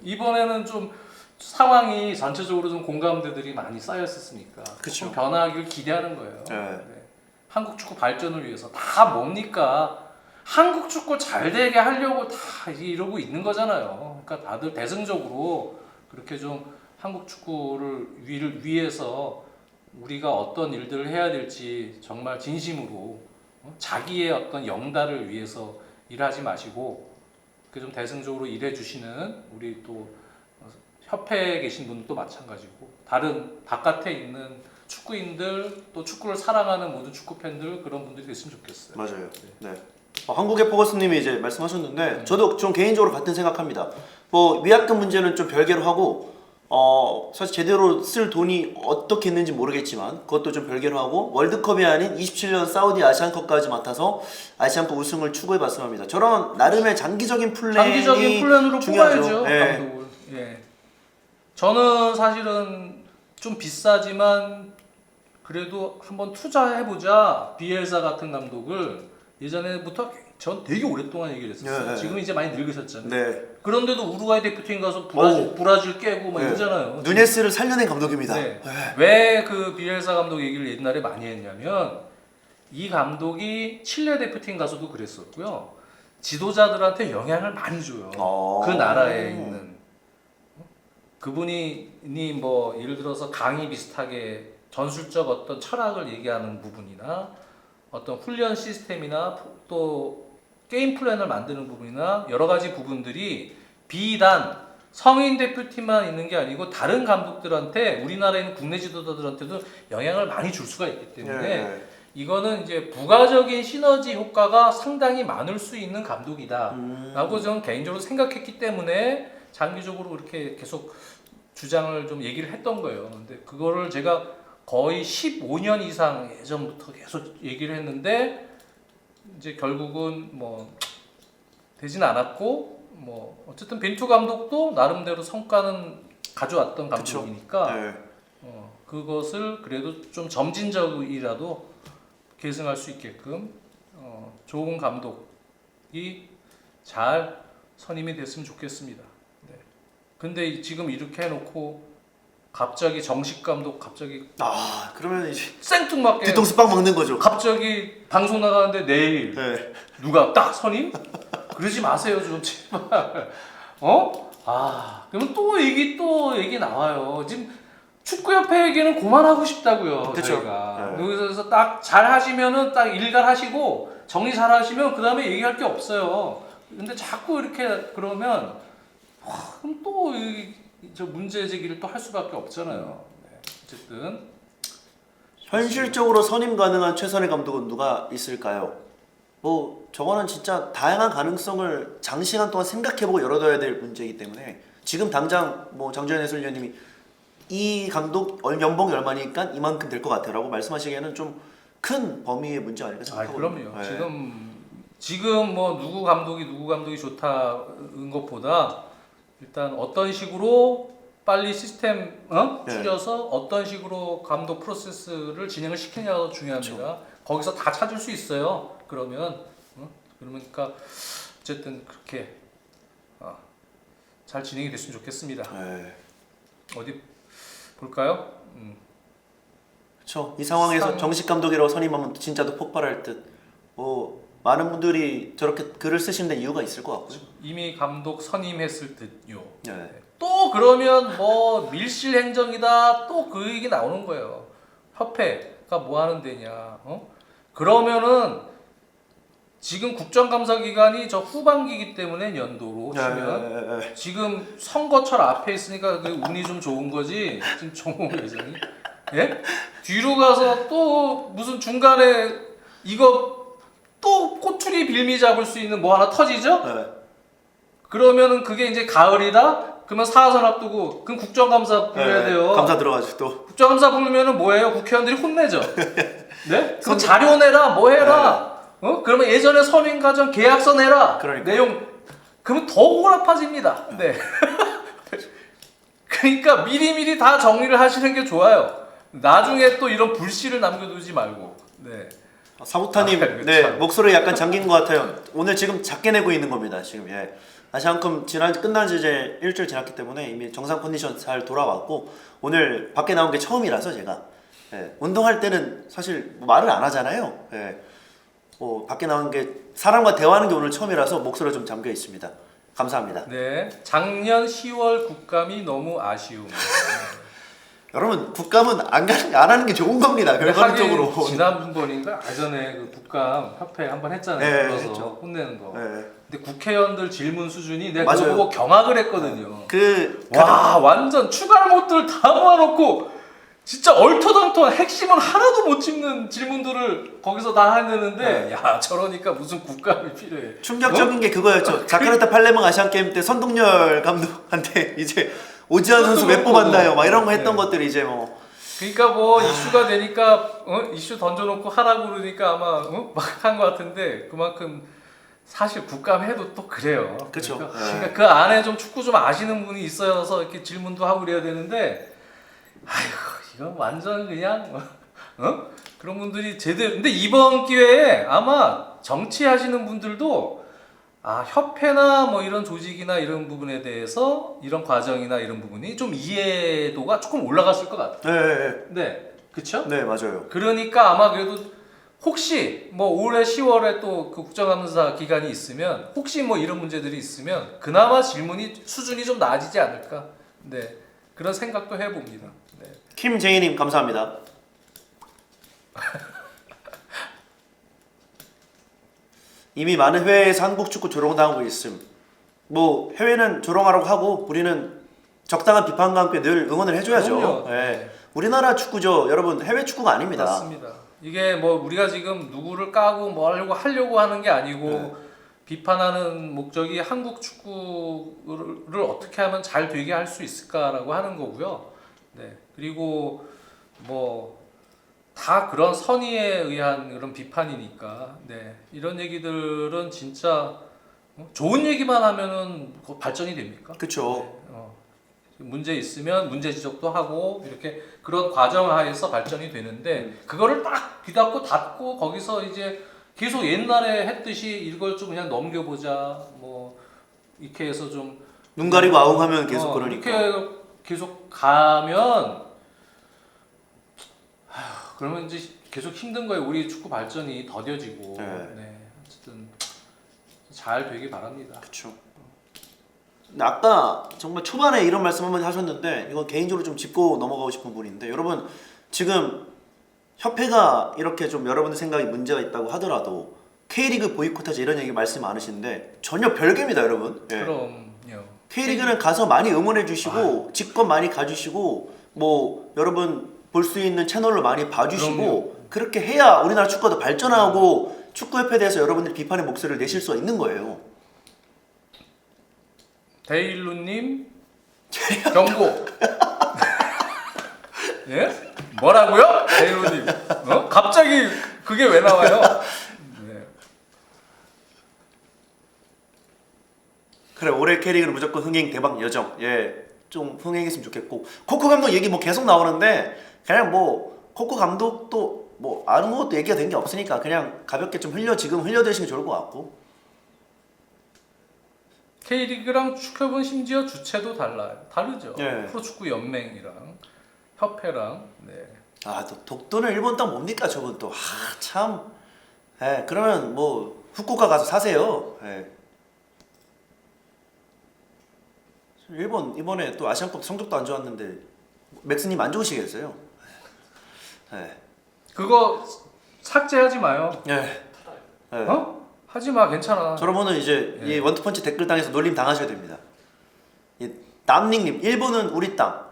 이번에는 좀 상황이 전체적으로 좀 공감대들이 많이 쌓였었으니까 좀 변화하기를 기대하는 거예요. 네. 한국 축구 발전을 위해서 다 뭡니까? 한국 축구 잘 되게 하려고 다 이러고 있는 거잖아요. 그러니까 다들 대승적으로 그렇게 좀 한국 축구를 위해서 우리가 어떤 일들을 해야 될지 정말 진심으로 자기의 어떤 영달을 위해서 일하지 마시고, 그 좀 대승적으로 일해 주시는 우리 또 협회에 계신 분들도 마찬가지고, 다른 바깥에 있는 축구인들, 또 축구를 사랑하는 모든 축구 팬들, 그런 분들이 됐으면 좋겠어요. 맞아요. 네. 한국의 포거스님이 이제 말씀하셨는데 저도 좀 개인적으로 같은 생각합니다. 뭐 위약금 문제는 좀 별개로 하고, 사실 제대로 쓸 돈이 어떻게 있는지 모르겠지만 그것도 좀 별개로 하고, 월드컵이 아닌 27년 사우디 아시안컵까지 맡아서 아시안컵 우승을 추구해 봤으면 합니다. 저런 나름의 장기적인 플랜으로 중요하죠. 뽑아야죠. 감독을. 예. 저는 사실은 좀 비싸지만 그래도 한번 투자해보자, 비엘사 같은 감독을 예전에부터 전 되게 오랫동안 얘기를 했었어요. 지금 이제 많이 늙으셨잖아요. 그런데도 우루과이 대표팀 가서 브라질 깨고 막 이러잖아요. 누네스를 살려낸 감독입니다. 왜 그 비엘사 감독 얘기를 옛날에 많이 했냐면, 이 감독이 칠레 대표팀 가서도 그랬었고요. 지도자들한테 영향을 많이 줘요. 그 나라에 있는. 그분이 뭐 예를 들어서 강의 비슷하게 전술적 어떤 철학을 얘기하는 부분이나 어떤 훈련 시스템이나 또 게임 플랜을 만드는 부분이나 여러 가지 부분들이 비단 성인 대표팀만 있는 게 아니고 다른 감독들한테, 우리나라에 있는 국내 지도자들한테도 영향을 많이 줄 수가 있기 때문에 이거는 이제 부가적인 시너지 효과가 상당히 많을 수 있는 감독이다 라고 저는 개인적으로 생각했기 때문에 장기적으로 그렇게 계속 주장을 좀 얘기를 했던 거예요. 근데 그거를 제가 거의 15년 이상 예전부터 계속 얘기를 했는데, 이제 결국은 뭐 되진 않았고, 뭐 어쨌든 벤투 감독도 나름대로 성과는 가져왔던 감독이니까 그것을 그래도 좀 점진적이라도 계승할 수 있게끔 좋은 감독이 잘 선임이 됐으면 좋겠습니다. 네. 근데 지금 이렇게 해놓고 갑자기 정식 감독 그러면 이제 생뚱맞게 뒤통수 빵 먹는 거죠. 갑자기 방송 나가는데 내일 누가 딱 선임? 그러지 마세요 좀 제발. 그러면 또 얘기 나와요. 지금 축구협회 얘기는 그만하고 싶다고요. 저희가 여기서 딱 잘 하시면은 딱 일갈하시고 정리 잘 하시면 그 다음에 얘기할 게 없어요. 근데 자꾸 이렇게 그러면 그럼 또 저 문제 제기를 또 할 수밖에 없잖아요. 어쨌든 현실적으로 선임 가능한 최선의 감독은 누가 있을까요? 뭐 저거는 진짜 다양한 가능성을 장시간 동안 생각해보고 열어둬야 될 문제이기 때문에, 지금 당장 뭐 장주현 해설위원님이 이 감독 연봉이 얼마니까 이만큼 될 것 같아라고 말씀하시기에는 좀 큰 범위의 문제 아닐까 생각하거든요. 그럼요. 지금 뭐 누구 감독이 좋다는 것보다 일단 어떤 식으로 빨리 시스템 줄여서 어떤 식으로 감독 프로세스를 진행을 시키냐가 중요합니다. 거기서 다 찾을 수 있어요. 그러니까 어쨌든 그렇게 잘 진행이 됐으면 좋겠습니다. 어디 볼까요? 그렇죠. 이 상황에서 정식 감독이라고 선임하면 진짜 또 폭발할 듯. 많은 분들이 저렇게 글을 쓰시는 데 이유가 있을 것 같고요. 이미 감독 선임했을 듯요. 또 그러면 뭐 밀실 행정이다 또 그 얘기 나오는 거예요. 협회가 뭐 하는 데냐? 그러면은 지금 국정감사 기간이 저 후반기이기 때문에 연도로 치면 지금 선거철 앞에 있으니까 그 운이 좀 좋은 거지. 지금 정홍 회장이 예? 뒤로 가서 또 무슨 중간에 이거 또 꼬투리 빌미 잡을 수 있는 뭐 하나 터지죠? 네. 그러면은 그게 이제 가을이다? 그러면 사선 앞두고 그럼 국정감사 불러야 돼요. 감사 들어가지고 또. 국정감사 부르면은 뭐예요? 국회의원들이 혼내죠. 네? 그럼 자료 내라, 뭐 해라. 그러면 예전에 선임과정 계약서 내라. 그러니까. 내용. 그러면 더 오라파집니다. 네. 그러니까 미리미리 다 정리를 하시는 게 좋아요. 나중에 또 이런 불씨를 남겨두지 말고. 네. 사부타님, 그렇죠. 네 목소리 약간 잠긴 것 같아요. 오늘 지금 작게 내고 있는 겁니다. 지금 예. 아시안컵 지난 끝난 지 이제 일주일 지났기 때문에 이미 정상 컨디션 잘 돌아왔고 오늘 밖에 나온 게 처음이라서 제가 예. 운동할 때는 사실 뭐 말을 안 하잖아요. 예. 뭐 밖에 나온 게 사람과 대화하는 게 오늘 처음이라서 목소리가 좀 잠겨 있습니다. 감사합니다. 네. 작년 10월 국감이 너무 아쉬움. 여러분 국감은 안 하는 게 좋은 겁니다. 결과적으로. 하긴 지난번인가 예전에 그 국감 협회 한번 했잖아요. 네, 불러서 했죠. 혼내는 거. 네. 근데 국회의원들 질문 수준이 내가 그거 맞아요. 보고 경악을 했거든요. 가장 완전 추가할못들 다 모아놓고 진짜 얼토당토한 핵심은 하나도 못 짚는 질문들을 거기서 다 해내는데 야 저러니까 무슨 국감이 필요해. 충격적인 게 그거였죠. 자카르타 팔레망 아시안 게임 때 선동열 감독한테 이제 오지환 선수 왜 뽑았나요? 막 이런 거 했던 것들이 이제 뭐 그러니까 뭐 이슈가 되니까 이슈 던져놓고 하라고 그러니까 아마 막 한 것 같은데 그만큼 사실 국감 해도 또 그래요. 그쵸. 그러니까 그 안에 좀 축구 좀 아시는 분이 있어서 이렇게 질문도 하고 그래야 되는데 아이고 이건 완전 그냥 그런 분들이 제대로 근데 이번 기회에 아마 정치하시는 분들도 협회나 뭐 이런 조직이나 이런 부분에 대해서 이런 과정이나 이런 부분이 좀 이해도가 조금 올라갔을 것 같아요. 네, 그렇죠? 네 맞아요. 그러니까 아마 그래도 혹시 뭐 올해 10월에 또 그 국정감사 기간이 있으면 혹시 뭐 이런 문제들이 있으면 그나마 질문이 수준이 좀 나아지지 않을까. 네, 그런 생각도 해봅니다. 네. 김재희님 감사합니다. 이미 많은 해외에서 한국 축구 조롱당하고 있음. 뭐 해외는 조롱하라고 하고 우리는 적당한 비판과 함께 늘 응원을 해줘야죠. 그럼요. 네. 우리나라 축구죠, 여러분. 해외 축구가 아닙니다. 맞습니다. 이게 뭐 우리가 지금 누구를 까고 뭐 하려고 하는 게 아니고 비판하는 목적이 한국 축구를 어떻게 하면 잘 되게 할 수 있을까라고 하는 거고요. 네. 그리고 뭐 다 그런 선의에 의한 그런 비판이니까 네. 이런 얘기들은 진짜 좋은 얘기만 하면은 발전이 됩니까? 그렇죠. 네. 문제 있으면 문제 지적도 하고 이렇게 그런 과정 하에서 발전이 되는데 그거를 딱 귀닫고 닫고 거기서 이제 계속 옛날에 했듯이 이걸 좀 그냥 넘겨보자 뭐 이렇게 해서 좀 눈 가리고 아웅하면 계속 그러니까. 이렇게 계속 가면 그러면 이제 계속 힘든 거예요. 우리 축구 발전이 더뎌지고 네. 어쨌든 잘 되길 바랍니다. 그렇죠. 근데 아까 정말 초반에 이런 말씀 한번 하셨는데 이건 개인적으로 좀 짚고 넘어가고 싶은 부분인데 여러분 지금 협회가 이렇게 좀 여러분들 생각이 문제가 있다고 하더라도 K리그 보이콧하자 이런 얘기 말씀 많으신데 전혀 별개입니다, 여러분. 예. 그럼요. K리그는 가서 많이 응원해 주시고 직권 많이 가주시고 뭐 여러분 볼 수 있는 채널로 많이 봐주시고 그럼요. 그렇게 해야 우리나라 축구가 더 발전하고 축구협회에 대해서 여러분들이 비판의 목소리를 내실 수가 있는 거예요. 데일루님 경고. 예? 뭐라고요? 데일루님. 갑자기 그게 왜 나와요? 네. 그래 올해 K리그는 무조건 흥행 대박 여정. 예, 좀 흥행했으면 좋겠고 코코 감독 얘기 뭐 계속 나오는데 그냥 뭐 코코 감독도 뭐 아무것도 얘기가 된 게 없으니까 그냥 가볍게 좀 지금 흘려드시는 게 좋을 것 같고. K리그랑 축협은 심지어 주체도 다르죠. 예. 프로축구 연맹이랑 협회랑. 네. 또 독도는 일본 땅 뭡니까 저분 또. 참. 예, 그러면 뭐 후쿠오카 가서 사세요. 예. 일본 이번에 또 아시안컵 성적도 안 좋았는데 맥스님 안 좋으시겠어요? 네. 그거 삭제하지 마요. 네. 네. 어? 하지 마, 괜찮아. 저러면은 이제 예. 이 원투펀치 댓글 당해서 놀림 당하셔야 됩니다. 이 남닝님 일본은 우리 땅.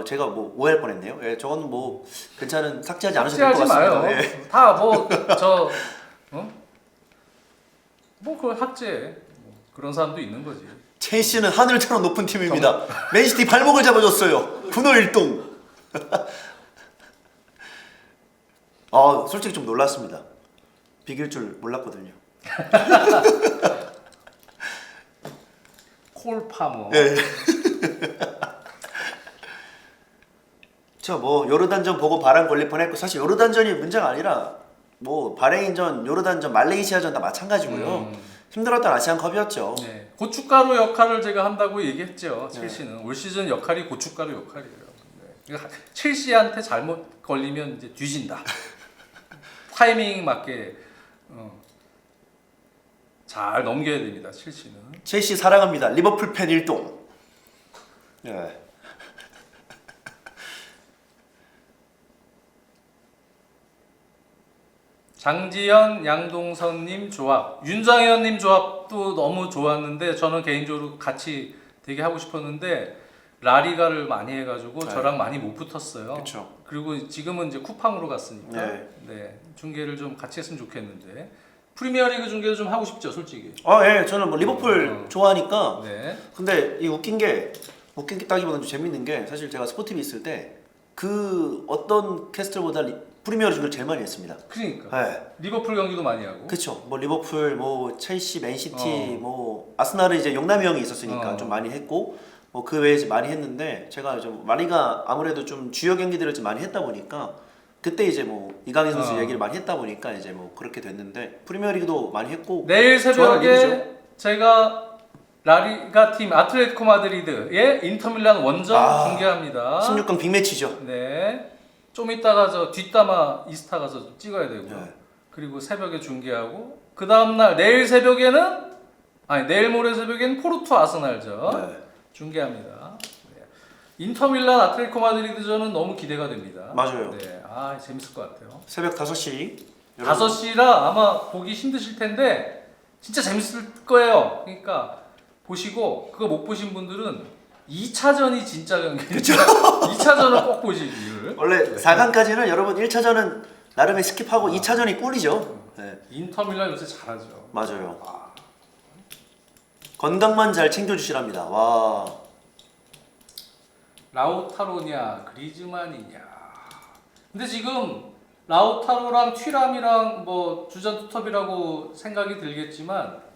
제가 뭐 오해할 뻔했네요. 예, 저건 뭐 괜찮은 삭제하지 않으셔도 될 것 삭제하지 같습니다. 마요. 예. 다 뭐 저 뭐 그걸 삭제. 뭐 그런 사람도 있는 거지. 첼시는 하늘처럼 높은 팀입니다. 맨시티 발목을 잡아줬어요. 분노일동. 솔직히 좀 놀랐습니다. 비길 줄 몰랐거든요. 콜파머. 예. 뭐 요르단전 보고 바람 걸릴 뻔했고 사실 요르단전이 문제가 아니라 뭐 바레인전, 요르단전, 말레이시아전 다 마찬가지고요. 힘들었던 아시안컵이었죠. 네. 고춧가루 역할을 제가 한다고 얘기했죠. 첼시는 올 시즌 역할이 고춧가루 역할이에요. 네. 그러니까 첼시한테 잘못 걸리면 이제 뒤진다. 타이밍 맞게 잘 넘겨야 됩니다. 첼시는. 첼시 사랑합니다. 리버풀 팬 일동. 예. 장지현, 양동선님 조합, 윤장현님 조합도 너무 좋았는데 저는 개인적으로 같이 되게 하고 싶었는데 라리가를 많이 해가지고 네. 저랑 많이 못 붙었어요. 그쵸. 그리고 지금은 이제 쿠팡으로 갔으니까 네. 네, 중계를 좀 같이 했으면 좋겠는데 프리미어리그 중계도 좀 하고 싶죠, 솔직히. 예, 저는 뭐 리버풀 좋아하니까. 네. 근데 이 웃긴 게 따기보다는 좀 재밌는 게 사실 제가 스포티비 있을 때 그 어떤 캐스터보다 프리미어리그 중계를 제일 많이 했습니다. 그러니까 네. 리버풀 경기도 많이 하고. 그쵸. 뭐 리버풀, 뭐 첼시, 맨시티, 뭐 아스날은 이제 용남이 형이 있었으니까 좀 많이 했고 뭐 그 외에 이제 많이 했는데 제가 좀 라리가 아무래도 좀 주요 경기들을 좀 많이 했다 보니까 그때 이제 뭐 이강인 선수 얘기를 많이 했다 보니까 이제 뭐 그렇게 됐는데 프리미어리그도 많이 했고 내일 좋아하는 새벽에 일이죠. 제가 라리가 팀 아틀레티코 마드리드의 인터밀란 원정 중계합니다. 16강 빅매치죠. 네. 좀 이따가 저 뒷담화 이스타 가서 좀 찍어야 되고요. 네. 그리고 새벽에 중계하고 그 다음 날 내일 모레 새벽에는 포르투 아스날전 네. 중계합니다. 네. 인터밀란 아틀레티코 마드리드전은 너무 기대가 됩니다. 맞아요. 네. 재밌을 것 같아요. 새벽 5시 5시라 아마 보기 힘드실 텐데 진짜 재밌을 거예요. 그러니까 보시고 그거 못 보신 분들은 2차전이 진짜 경기죠. 2차전을 꼭 보시기를. 원래 4강까지는 여러분 1차전은 나름의 스킵하고 2차전이 꿀이죠. 네. 인터밀란 요새 잘하죠. 맞아요. 건강만 잘 챙겨주시랍니다. 와. 라우타로냐 그리즈만이냐. 근데 지금 라우타로랑 튀람이랑 뭐 주전 투톱이라고 생각이 들겠지만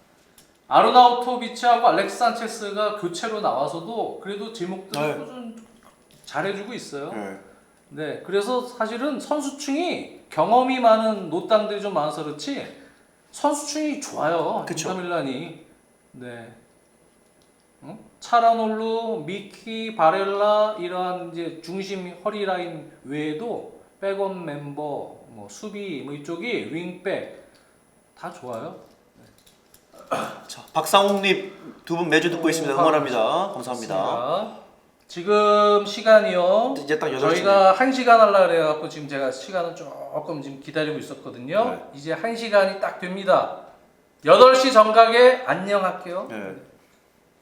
아르나우토비치하고 알렉스 산체스가 교체로 나와서도 그래도 제목들을 네. 꾸준히 잘해주고 있어요. 네. 네, 그래서 사실은 선수층이 경험이 많은 노땅들이 좀 많아서 그렇지 선수층이 좋아요. 그쵸. 인터밀란이. 네. 차라놀루, 미키, 바렐라 이러한 이제 중심 허리 라인 외에도 백업 멤버, 뭐 수비 뭐 이쪽이 윙백 다 좋아요. 자, 박상욱님 두 분 매주 듣고 있습니다. 응원합니다. 감사합니다. 좋습니다. 지금 시간이요. 이제 딱 8시. 저희가 1시간 하려고 그래갖고 지금 제가 시간을 조금 지금 기다리고 있었거든요. 네. 이제 1시간이 딱 됩니다. 8시 정각에 안녕할게요. 네.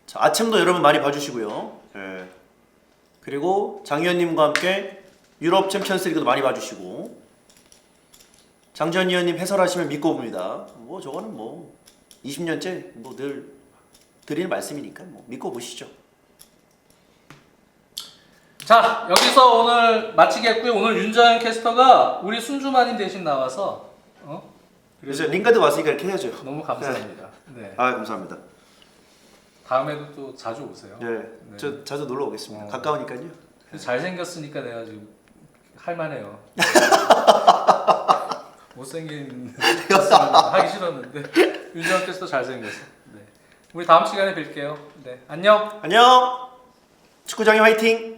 자, 아침도 여러분 많이 봐주시고요. 네. 그리고 장의원님과 함께 유럽 챔피언스리그도 많이 봐주시고 장지현 의원님 해설하시면 믿고 봅니다. 뭐 저거는 뭐 20년째 뭐 늘 드리는 말씀이니까 뭐 믿고 보시죠. 자, 여기서 오늘 마치겠고요. 오늘 윤자현 캐스터가 우리 순주마님 대신 나와서 그래서 링가드 왔으니까 이렇게 해야죠. 너무 감사합니다. 네. 감사합니다. 다음에도 또 자주 오세요. 네, 네. 저 자주 놀러 오겠습니다. 가까우니까요. 잘생겼으니까 내가 지금 할만해요. 못생긴 하기 싫었는데 윤자현 캐스터 잘생겼어. 네. 우리 다음 시간에 뵐게요. 네. 안녕. 안녕. 축구장이 화이팅.